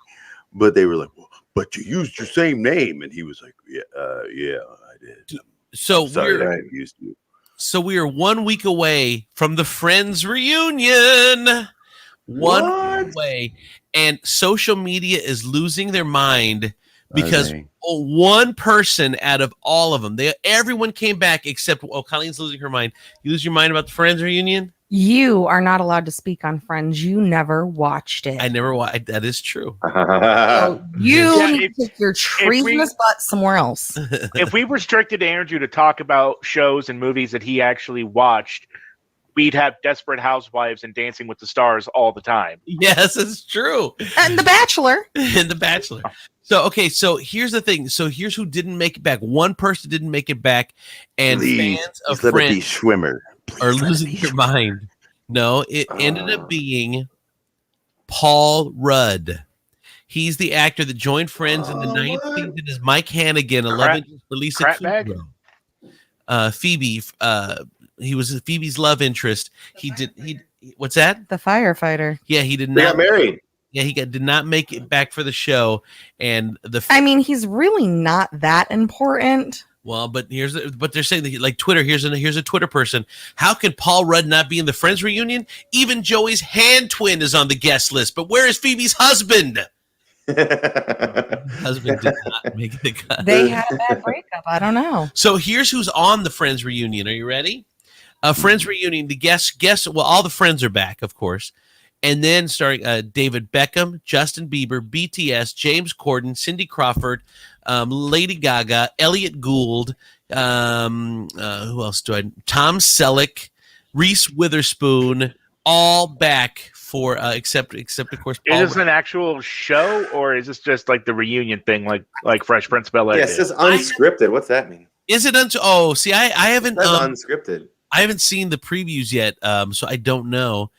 But they were like, well, "But you used your same name," and he was like, "Yeah, I did." So sorry, I used you. So we are 1 week away from the Friends reunion. One way, and social media is losing their mind because one person out of all of them, everyone came back except Colleen's losing her mind. You lose your mind about the Friends reunion? You are not allowed to speak on Friends. You never watched it. I never watched. That is true. So you need to take your treasonous butt somewhere else. If we restricted Andrew to talk about shows and movies that he actually watched, we'd have Desperate Housewives and Dancing with the Stars all the time. Yes, it's true. And The Bachelor. So here's the thing. So here's who didn't make it back. One person didn't make it back, and fans of Friends Schwimmer are losing their mind. No, it ended up being Paul Rudd. He's the actor that joined Friends in the 9th season as Mike Hannigan, 11 for Lisa Kudrow. Phoebe, he was Phoebe's love interest. What's that? The firefighter. Yeah, he did not. They got married. Yeah, did not make it back for the show, and he's really not that important. Well, but they're saying that, like Twitter. Here's a Twitter person. How can Paul Rudd not be in the Friends reunion? Even Joey's hand twin is on the guest list. But where is Phoebe's husband? Husband did not make the cut. They had a bad breakup. I don't know. So here's who's on the Friends reunion. Are you ready? Friends reunion. The guests. Well, all the friends are back, of course. And then starting David Beckham, Justin Bieber, BTS, James Corden, Cindy Crawford, Lady Gaga, Elliot Gould, who else Tom Selleck, Reese Witherspoon, all back for except of course. Is this an actual show, or is this just like the reunion thing, like Fresh Prince of Bel-Air? Yeah, it says unscripted. What's that mean? Is it see, I haven't unscripted. I haven't seen the previews yet, so I don't know.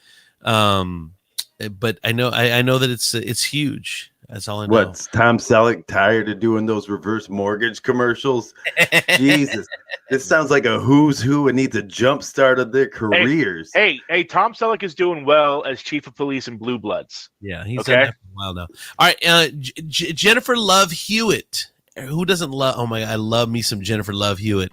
But I know that it's huge. That's all I know. What's Tom Selleck tired of doing those reverse mortgage commercials? Jesus, This sounds like a who's who and needs a jump start of their careers. Hey, Tom Selleck is doing well as chief of police in Blue Bloods. Yeah, he's done that for a while now. All right, Jennifer Love Hewitt. Who doesn't love? Oh my God, I love me some Jennifer Love Hewitt.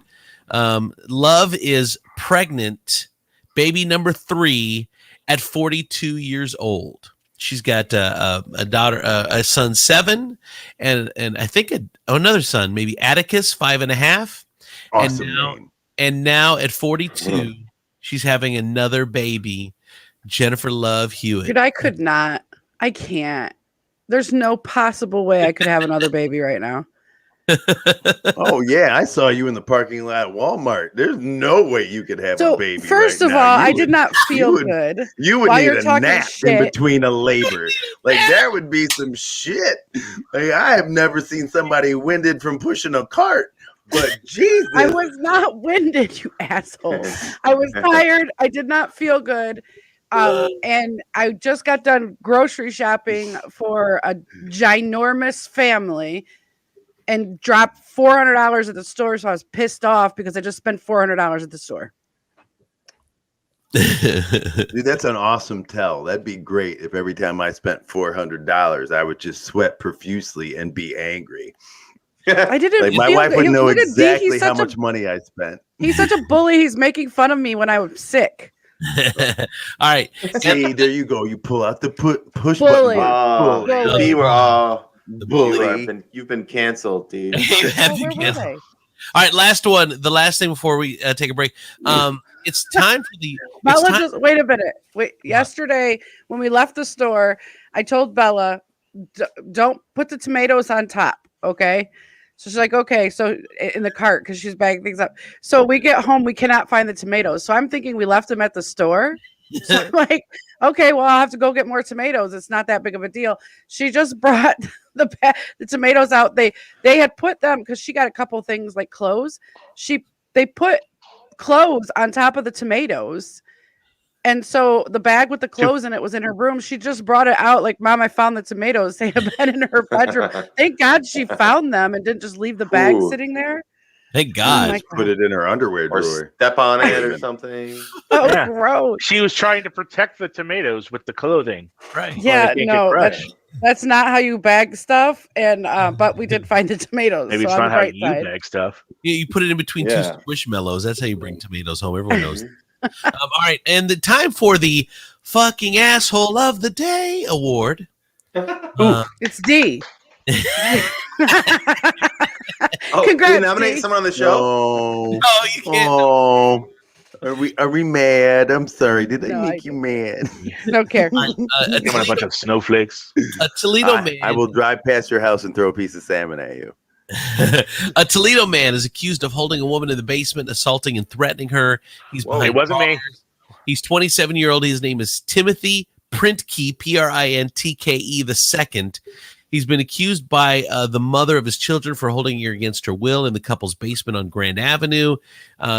Love is pregnant, baby number 3 at 42 years old. She's got a daughter, a son 7, and I think another son, maybe Atticus 5.5. Awesome. And now at 42, she's having another baby, Jennifer Love Hewitt. Dude, I can't. There's no possible way I could have another baby right now. Oh yeah, I saw you in the parking lot at Walmart. There's no way you could have a baby. First of all, I did not feel good. You would need a nap in between a labor. Like that would be some shit. Like I have never seen somebody winded from pushing a cart. But Jesus, I was not winded, you asshole. I was tired. I did not feel good. And I just got done grocery shopping for a ginormous family and dropped $400 at the store. So I was pissed off because I just spent $400 at the store. Dude, that's an awesome tell. That'd be great if every time I spent $400, I would just sweat profusely and be angry. I didn't. Like my wife would know exactly how much money I spent. He's such a bully. He's making fun of me when I was sick. All right. See, there you go. You pull out the push bully. button. Bully. You've been canceled, dude. All right, last one. The last thing before we take a break. It's time for the. Bella, wait a minute. Yesterday, when we left the store, I told Bella, "Don't put the tomatoes on top." Okay. So she's like, okay, so in the cart because she's bagging things up. So we get home, we cannot find the tomatoes. So I'm thinking we left them at the store. So I'm like, okay, well, I'll have to go get more tomatoes. It's not that big of a deal. She just brought the tomatoes out. They had put them because she got a couple things like clothes. They put clothes on top of the tomatoes. And so the bag with the clothes in it was in her room. She just brought it out like, Mom, I found the tomatoes. They have been in her bedroom. Thank God she found them and didn't just leave the bag sitting there. Thank God. Put it in her underwear drawer. Step on it or something. Oh, gross. She was trying to protect the tomatoes with the clothing. Right. Yeah, no, that's not how you bag stuff. And but we did find the tomatoes. Maybe it's not how you bag stuff. Yeah, you put it in between two squishmallows. That's how you bring tomatoes home. Everyone knows. All right, and the time for the fucking asshole of the day award. It's D. Congrats, you nominate someone on the show? Oh, you can't. Oh, are we mad? I'm sorry. Did I make you mad? Don't care. A bunch of snowflakes. A Toledo man. I will drive past your house and throw a piece of salmon at you. A Toledo man is accused of holding a woman in the basement, assaulting and threatening her. He's it wasn't me. He's 27-year-old. His name is Timothy Printke, Printke II. He's been accused by the mother of his children for holding her against her will in the couple's basement on Grand Avenue.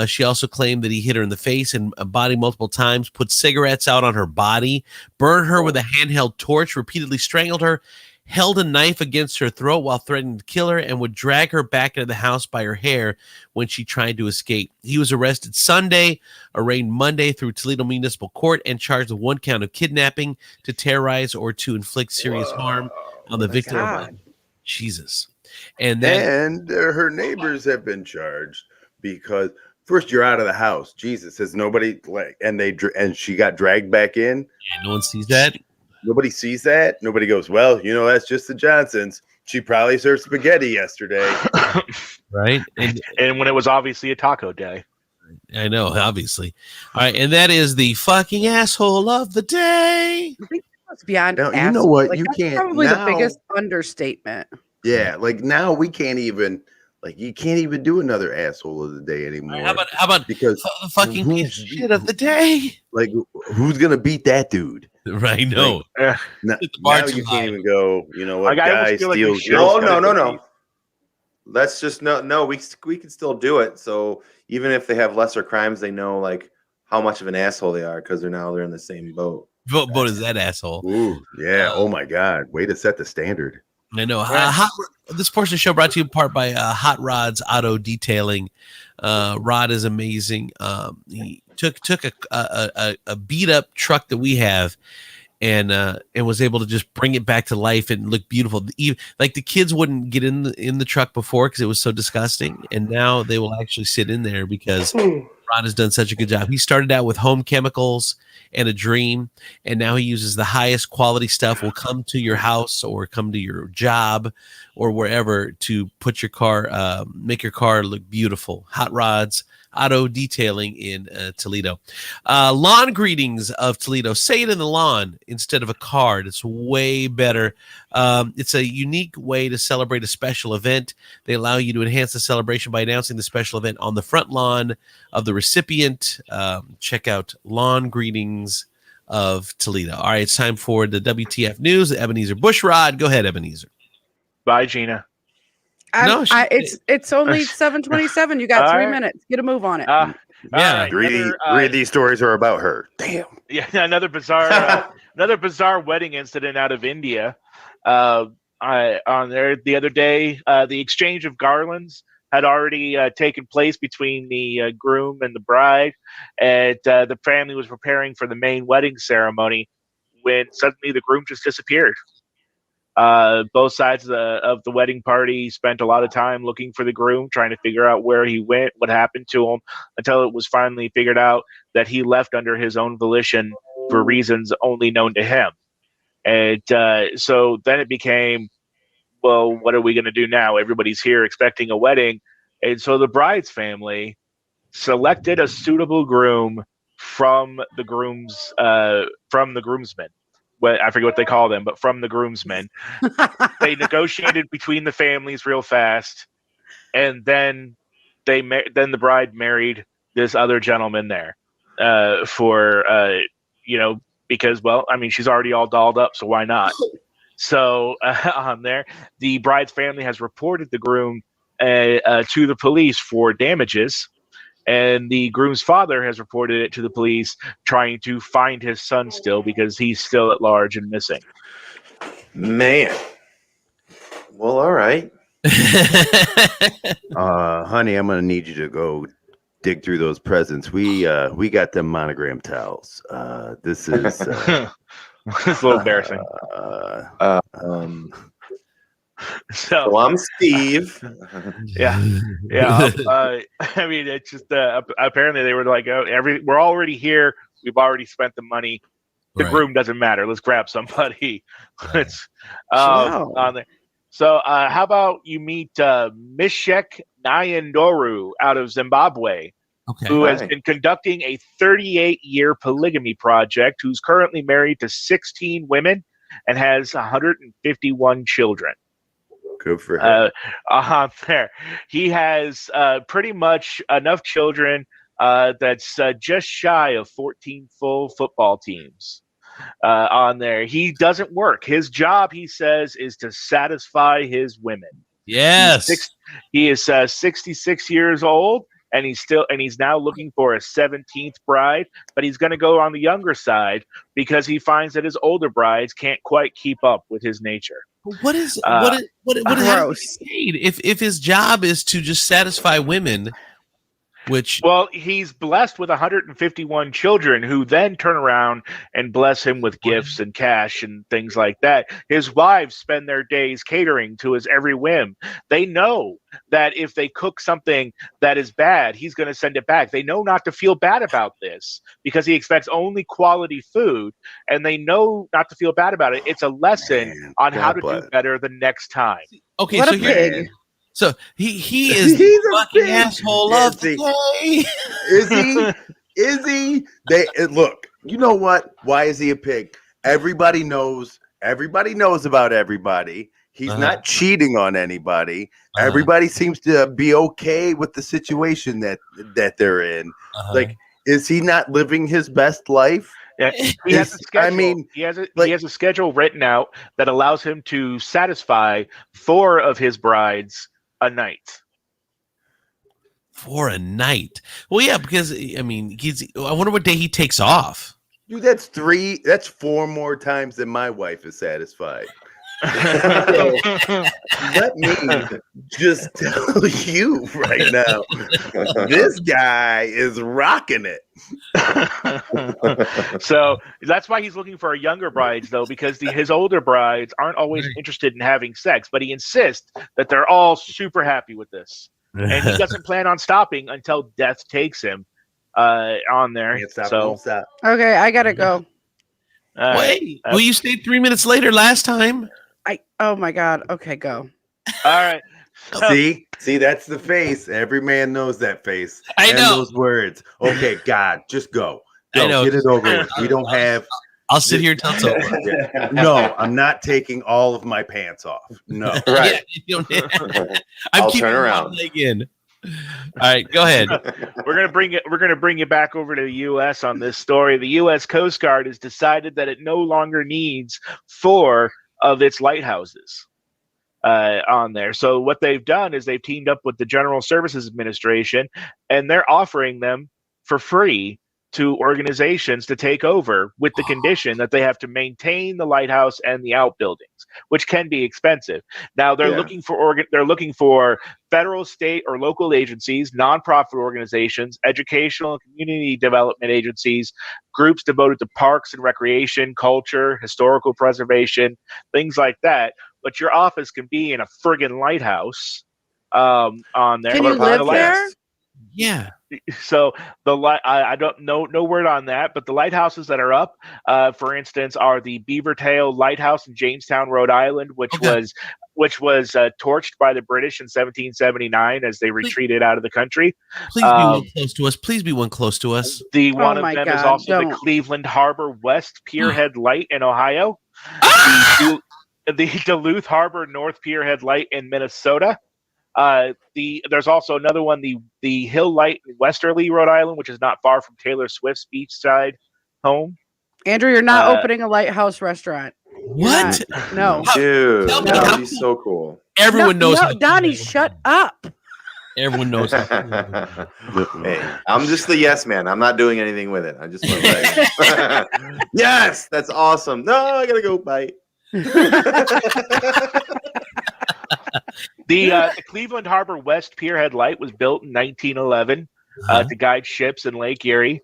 She also claimed that he hit her in the face and body multiple times, put cigarettes out on her body, burned her with a handheld torch, repeatedly strangled her, held a knife against her throat while threatening to kill her, and would drag her back into the house by her hair when she tried to escape. He was arrested Sunday, arraigned Monday through Toledo Municipal Court, and charged with 1 count of kidnapping to terrorize or to inflict serious harm on the victim. Jesus. And then her neighbors have been charged because first you're out of the house. Jesus, has nobody and she got dragged back in. Yeah, no one sees that. Nobody sees that. Nobody goes, well, that's just the Johnsons. She probably served spaghetti yesterday. Right. And when it was obviously a taco day. I know, obviously. All right. And that is the fucking asshole of the day. I think that's beyond now, you know what? You can't. Probably the biggest understatement. Yeah. Like now we can't even. Like you can't even do another asshole of the day anymore. Right, how about because the fucking piece of shit of the day? Like who's gonna beat that dude? Right? No. Like, now you can't even go. You know what? Guy steals. No. Let's just no. We can still do it. So even if they have lesser crimes, they know like how much of an asshole they are because they're in the same boat. What boat is that asshole? Ooh, yeah. Oh my God. Way to set the standard. I know. This portion of the show brought to you in part by Hot Rod's Auto Detailing. Rod is amazing. He took a beat up truck that we have and was able to just bring it back to life and look beautiful. Like the kids wouldn't get in the truck before because it was so disgusting, and now they will actually sit in there because Rod has done such a good job. He started out with home chemicals and a dream, and now he uses the highest quality stuff. Will come to your house or come to your job or wherever to put your car, make your car look beautiful. Hot Rods Auto Detailing in Toledo. Lawn Greetings of Toledo. Say it in the lawn instead of a card. It's way better. It's a unique way to celebrate a special event. They allow you to enhance the celebration by announcing the special event on the front lawn of the recipient. Check out Lawn Greetings of Toledo. All right, it's time for the WTF News. The Ebenezer Bushrod. Go ahead, Ebenezer. Bye, Gina. It's only 7:27. You got 3 minutes. Get a move on it. Yeah, right, three of these stories are about her. Damn. Yeah, another bizarre wedding incident out of India. On there the other day, the exchange of garlands had already taken place between the groom and the bride, and the family was preparing for the main wedding ceremony when suddenly the groom just disappeared. Both sides of the wedding party spent a lot of time looking for the groom, trying to figure out where he went, what happened to him, until it was finally figured out that he left under his own volition for reasons only known to him. And so then it became, well, what are we going to do now? Everybody's here expecting a wedding. And so the bride's family selected a suitable groom from the groomsmen. Well, I forget what they call them, but from the groomsmen. They negotiated between the families real fast, and then the bride married this other gentleman there because, well, I mean, she's already all dolled up, so why not? So on there, the bride's family has reported the groom to the police for damages. And the groom's father has reported it to the police, trying to find his son still because he's still at large and missing. Man. Well, all right. Honey, I'm gonna need you to go dig through those presents. We got them monogram towels. This is it's a little embarrassing. So I'm Steve. Yeah. I mean, it's just apparently they were like, "Oh, we're already here. We've already spent the money. The groom doesn't matter. Let's grab somebody." Let's on there. So, how about you meet Mishek Nyandoru out of Zimbabwe, who has been conducting a 38-year polygamy project, who's currently married to 16 women and has 151 children. Good for him. There. He has pretty much enough children that's just shy of 14 full football teams on there. He doesn't work. His job, he says, is to satisfy his women. Yes. He is 66 years old, and he's now looking for a 17th bride, but he's going to go on the younger side because he finds that his older brides can't quite keep up with his nature. What is if his job is to just satisfy women? Well, he's blessed with 151 children who then turn around and bless him with gifts and cash and things like that. His wives spend their days catering to his every whim. They know that if they cook something that is bad, he's going to send it back. They know not to feel bad about this because he expects only quality food, and they know not to feel bad about it. It's a lesson on how to do better the next time. Okay, what so a pig. So he is the fucking asshole of the day. Is he? Look, you know what? Why is he a pig? Everybody knows about everybody. He's not cheating on anybody. Everybody seems to be okay with the situation that they're in. Like, is he not living his best life? Yeah, he has a schedule. I mean, he has a schedule written out that allows him to satisfy 4 of his brides a night. For a night. Well, yeah, because I mean, I wonder what day he takes off. Dude, that's 4 more times than my wife is satisfied. Let me just tell you right now, this guy is rocking it. So that's why he's looking for younger brides, though, because his older brides aren't always interested in having sex, but he insists that they're all super happy with this. And he doesn't plan on stopping until death takes him on there. So, okay, I gotta go. Wait, well, you stayed 3 minutes later last time. Oh my God. Okay, go. All right. See, that's the face. Every man knows that face. I know those words. Okay, God, just go. I know. Get it over with. We don't have. I'll sit here until it's over. No, I'm not taking all of my pants off. No, Right. I'm I'll keeping turn around. one leg in. All right, go ahead. We're gonna bring you back over to the U.S. on this story. The U.S. Coast Guard has decided that it no longer needs 4 of its lighthouses on there. So what they've done is they've teamed up with the General Services Administration, and they're offering them for free to organizations to take over, with the condition that they have to maintain the lighthouse and the outbuildings, which can be expensive. Now they're looking for federal, state, or local agencies, nonprofit organizations, educational and community development agencies, groups devoted to parks and recreation, culture, historical preservation, things like that. But your office can be in a friggin' lighthouse on there. Can you live there? Yeah. So I don't know, no word on that, but the lighthouses that are up, for instance, are the Beavertail Lighthouse in Jamestown, Rhode Island, which was torched by the British in 1779 as they retreated out of the country. Please be one close to us. Please be one close to us. The one of them is also the Cleveland Harbor West Pierhead Light in Ohio, the Duluth Harbor North Pierhead Light in Minnesota. There's also another one, the Hill Light in Westerly, Rhode Island, which is not far from Taylor Swift's beachside home. Andrew, you're not opening a lighthouse restaurant. What? No. Dude, that would be so cool. Everyone knows. No, Donnie, shut up. Everyone knows. Hey, I'm just the yes man. I'm not doing anything with it. I just want to like, yes, that's awesome. No, I gotta go. Bye. The Cleveland Harbor West Pierhead Light was built in 1911 to guide ships in Lake Erie,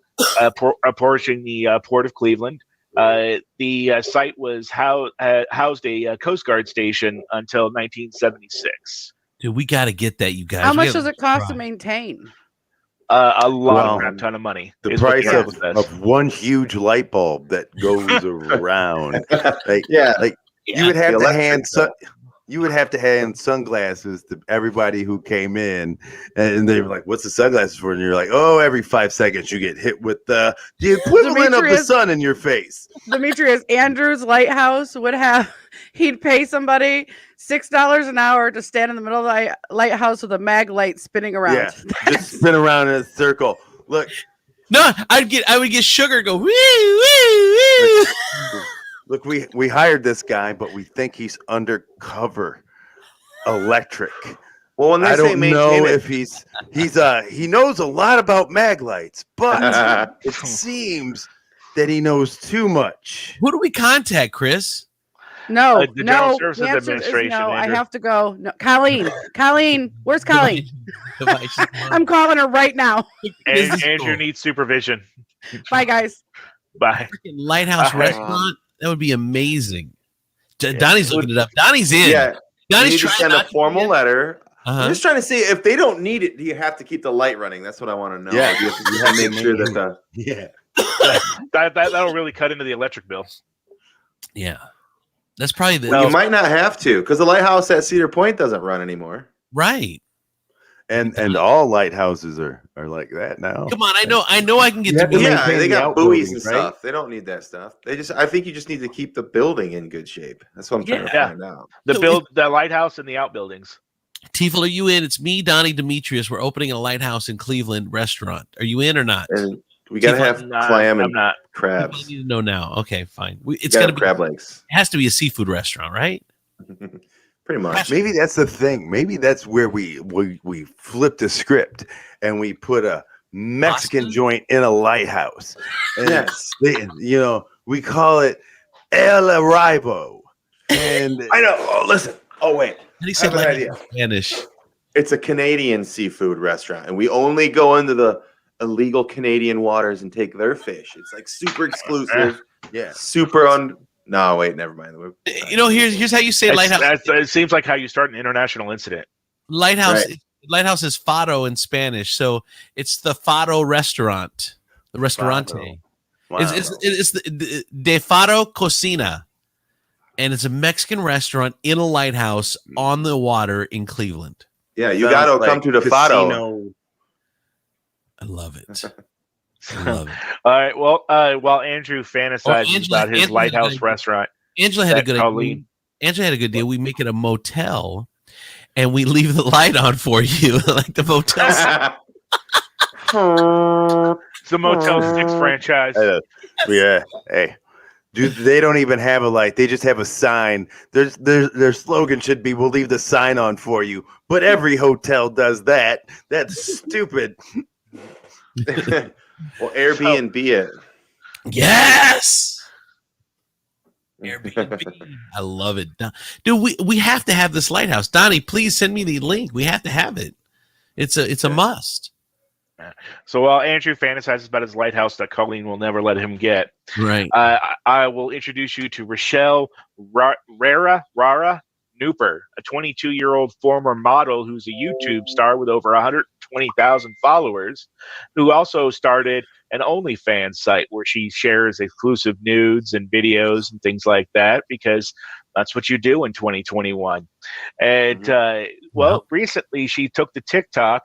approaching the port of Cleveland. The site was housed a Coast Guard station until 1976. Dude, we got to get that, you guys. How much does it cost to maintain? A lot, a ton of money. The price of one huge light bulb that goes around. You would have to hand sunglasses to everybody who came in, and they were like, "What's the sunglasses for?" And you're like, "Oh, every 5 seconds you get hit with the equivalent of the sun in your face." Demetrius, Andrew's lighthouse he'd pay somebody $6 an hour to stand in the middle of the lighthouse with a mag light spinning around. Yeah, just spin around in a circle. Look, no, I would get sugar go woo woo woo. Look, we hired this guy, but we think he's undercover electric. Well, when they I say don't maintain know it, if he knows a lot about mag lights, but it seems that he knows too much. Who do we contact, Chris? No, the General no. Services The answer is Administration, no. I Andrew. have to go. No, Colleen, where's Colleen? I'm calling her right now. Andrew needs supervision. Bye, guys. Bye. Lighthouse restaurant. That would be amazing. Donnie's looking it up. Donnie's in. Yeah, Donnie's you need to trying send a to formal letter. Uh-huh. I'm just trying to see if they don't need it. Do you have to keep the light running? That's what I want to know. Yeah, you have to make sure that that'll really cut into the electric bill. Yeah, that's probably the. Well, you might not have to, because the lighthouse at Cedar Point doesn't run anymore. Right. And all lighthouses are like that now. Come on, I know I can get to. Yeah, they got buoys and right? stuff. They don't need that stuff. I think you just need to keep the building in good shape. That's what I'm trying to find out. The lighthouse and the outbuildings. Tiefel, are you in? It's me, Donny, Demetrius. We're opening a lighthouse in Cleveland restaurant. Are you in or not? And we gotta have clam and crabs. I need to know now. Okay, fine. It's gotta gotta be crab legs. It has to be a seafood restaurant, right? Pretty much. Maybe that's the thing. Maybe that's where we flip the script and we put a Mexican joint in a lighthouse. And we call it El Arribo. And I know. Oh, listen. Oh, wait. And he I said have an like idea. in Spanish. It's a Canadian seafood restaurant, and we only go into the illegal Canadian waters and take their fish. It's like super exclusive. yeah. Super on. No, wait, never mind. You know, here's how you say lighthouse. It seems like how you start an international incident. Lighthouse. Right. Lighthouse is fado in Spanish, so it's the fado restaurant, the restaurante. Wow. It's the De Fado Cocina, and it's a Mexican restaurant in a lighthouse on the water in Cleveland. Yeah, you got to come to the Fado. I love it. I love it. All right. Well, while Andrew fantasizes about his lighthouse restaurant, Angela had a good idea. Angela had a good deal. We make it a motel, and we leave the light on for you, like the motel. It's the Motel 6 franchise. Yeah. Hey, dude, they don't even have a light. They just have a sign. Their slogan should be, "We'll leave the sign on for you." But every hotel does that. That's stupid. Well, Airbnb it. Yes. Airbnb. I love it. Dude, we have to have this lighthouse. Donnie, please send me the link. We have to have it. It's a must. So while Andrew fantasizes about his lighthouse that Colleen will never let him get, right? I will introduce you to Rochelle Rara Nooper, a 22-year-old former model who's a YouTube star with over 120,000 followers, who also started an OnlyFans site where she shares exclusive nudes and videos and things like that, because that's what you do in 2021. And recently she took to TikTok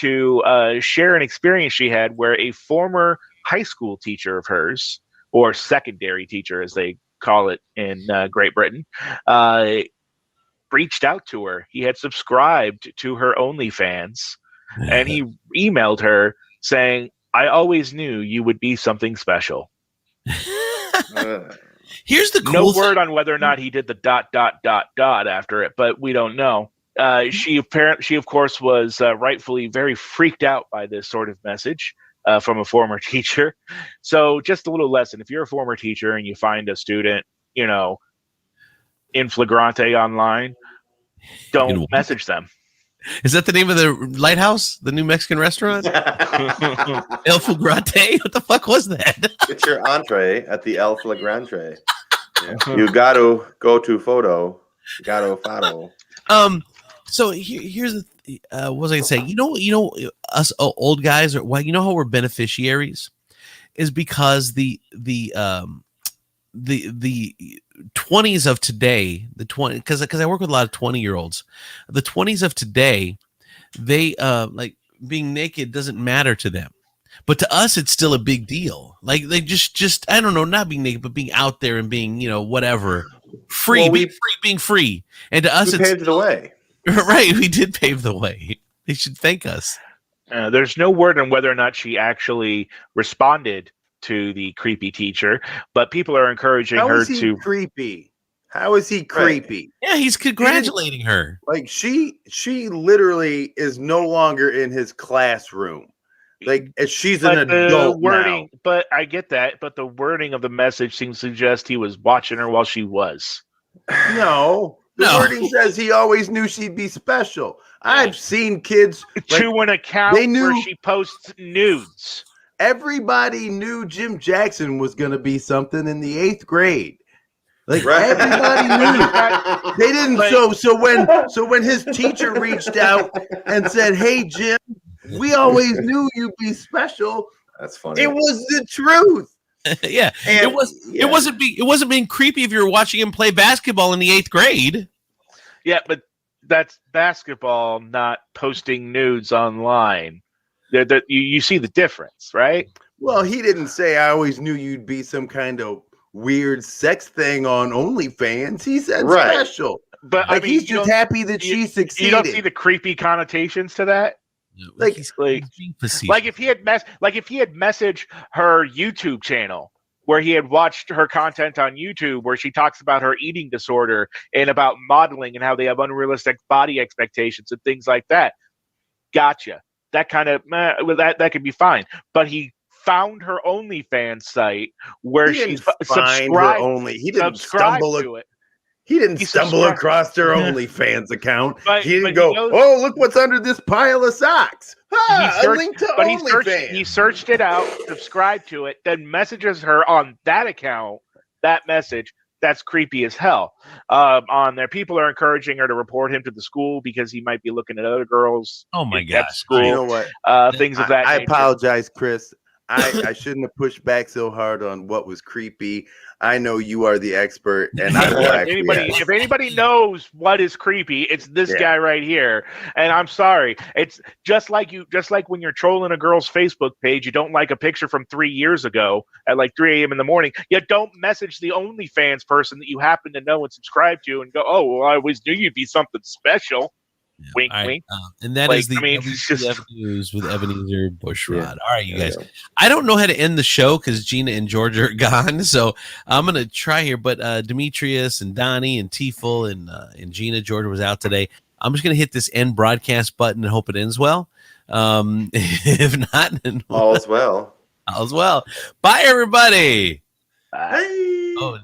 to share an experience she had where a former high school teacher of hers, or secondary teacher as they call it in Great Britain, reached out to her. He had subscribed to her OnlyFans, and he emailed her saying, "I always knew you would be something special." Here's the cool no thing. word on whether or not he did the ... after it, but we don't know. She of course was rightfully very freaked out by this sort of message from a former teacher. So just a little lesson: if you're a former teacher and you find a student, in flagrante online, don't message them. Is that the name of the lighthouse? The new Mexican restaurant? El Flagrante? What the fuck was that? It's your entree at the El Flagrante. Yeah. You got to go to photo. You got to follow. So here's the what was I gonna say? You know, us old guys are. Well, you know how we're beneficiaries is because the 20s of today, because I work with a lot of 20-year-olds, the 20s of today, they like being naked doesn't matter to them, but to us it's still a big deal. Like they just I don't know, not being naked, but being out there and being whatever free, being free, and to us we it's paved the way. Right, we did pave the way. They should thank us. There's no word on whether or not she actually responded to the creepy teacher, but people are encouraging her to creepy. How is he creepy? Yeah, he's congratulating her. Like she literally is no longer in his classroom. Like she's an adult wording, now. But I get that. But the wording of the message seems to suggest he was watching her while she was. No. The wording says he always knew she'd be special. I've seen kids to an account where she posts nudes. Everybody knew Jim Jackson was going to be something in the 8th grade. Like everybody knew. They didn't. So when his teacher reached out and said, "Hey Jim, we always knew you'd be special." That's funny. It was the truth. Yeah, and it wasn't being creepy if you were watching him play basketball in the 8th grade. Yeah, but that's basketball, not posting nudes online. You see the difference, right? Well, he didn't say, "I always knew you'd be some kind of weird sex thing on OnlyFans." He said special. But like, he's just happy that she succeeded. You don't see the creepy connotations to that? Like if he had messaged her YouTube channel where he had watched her content on YouTube where she talks about her eating disorder and about modeling and how they have unrealistic body expectations and things like that. Gotcha. That kind of that could be fine. But he found her OnlyFans site where she subscribed. He didn't stumble to it. He didn't He stumble subscribed- across their OnlyFans account. But- he didn't but he go, knows- oh, look what's under this pile of socks. Ah, a link to OnlyFans. He searched it out, subscribed to it, then messages her on that account, that message. That's creepy as hell. On there, people are encouraging her to report him to the school because he might be looking at other girls. Oh my at gosh. school. You know what? Things of that I nature. apologize, Chris. I shouldn't have pushed back so hard on what was creepy. I know you are the expert, and I will If anybody knows what is creepy, it's this guy right here. And I'm sorry, it's just like when you're trolling a girl's Facebook page, you don't like a picture from 3 years ago at like 3 a.m. in the morning. You don't message the OnlyFans person that you happen to know and subscribe to, and go, "Oh, well, I always knew you'd be something special." Yeah. Wink, Right. wink. And that is the WTF news with Ebenezer Bushrod. Yeah. All right, you guys. I don't know how to end the show because Gina and George are gone. So I'm going to try here. But Demetrius and Donny and Tiefel and Gina, George was out today. I'm just going to hit this end broadcast button and hope it ends well. If not, then all's well. All's well. Bye, everybody. Hey. Oh,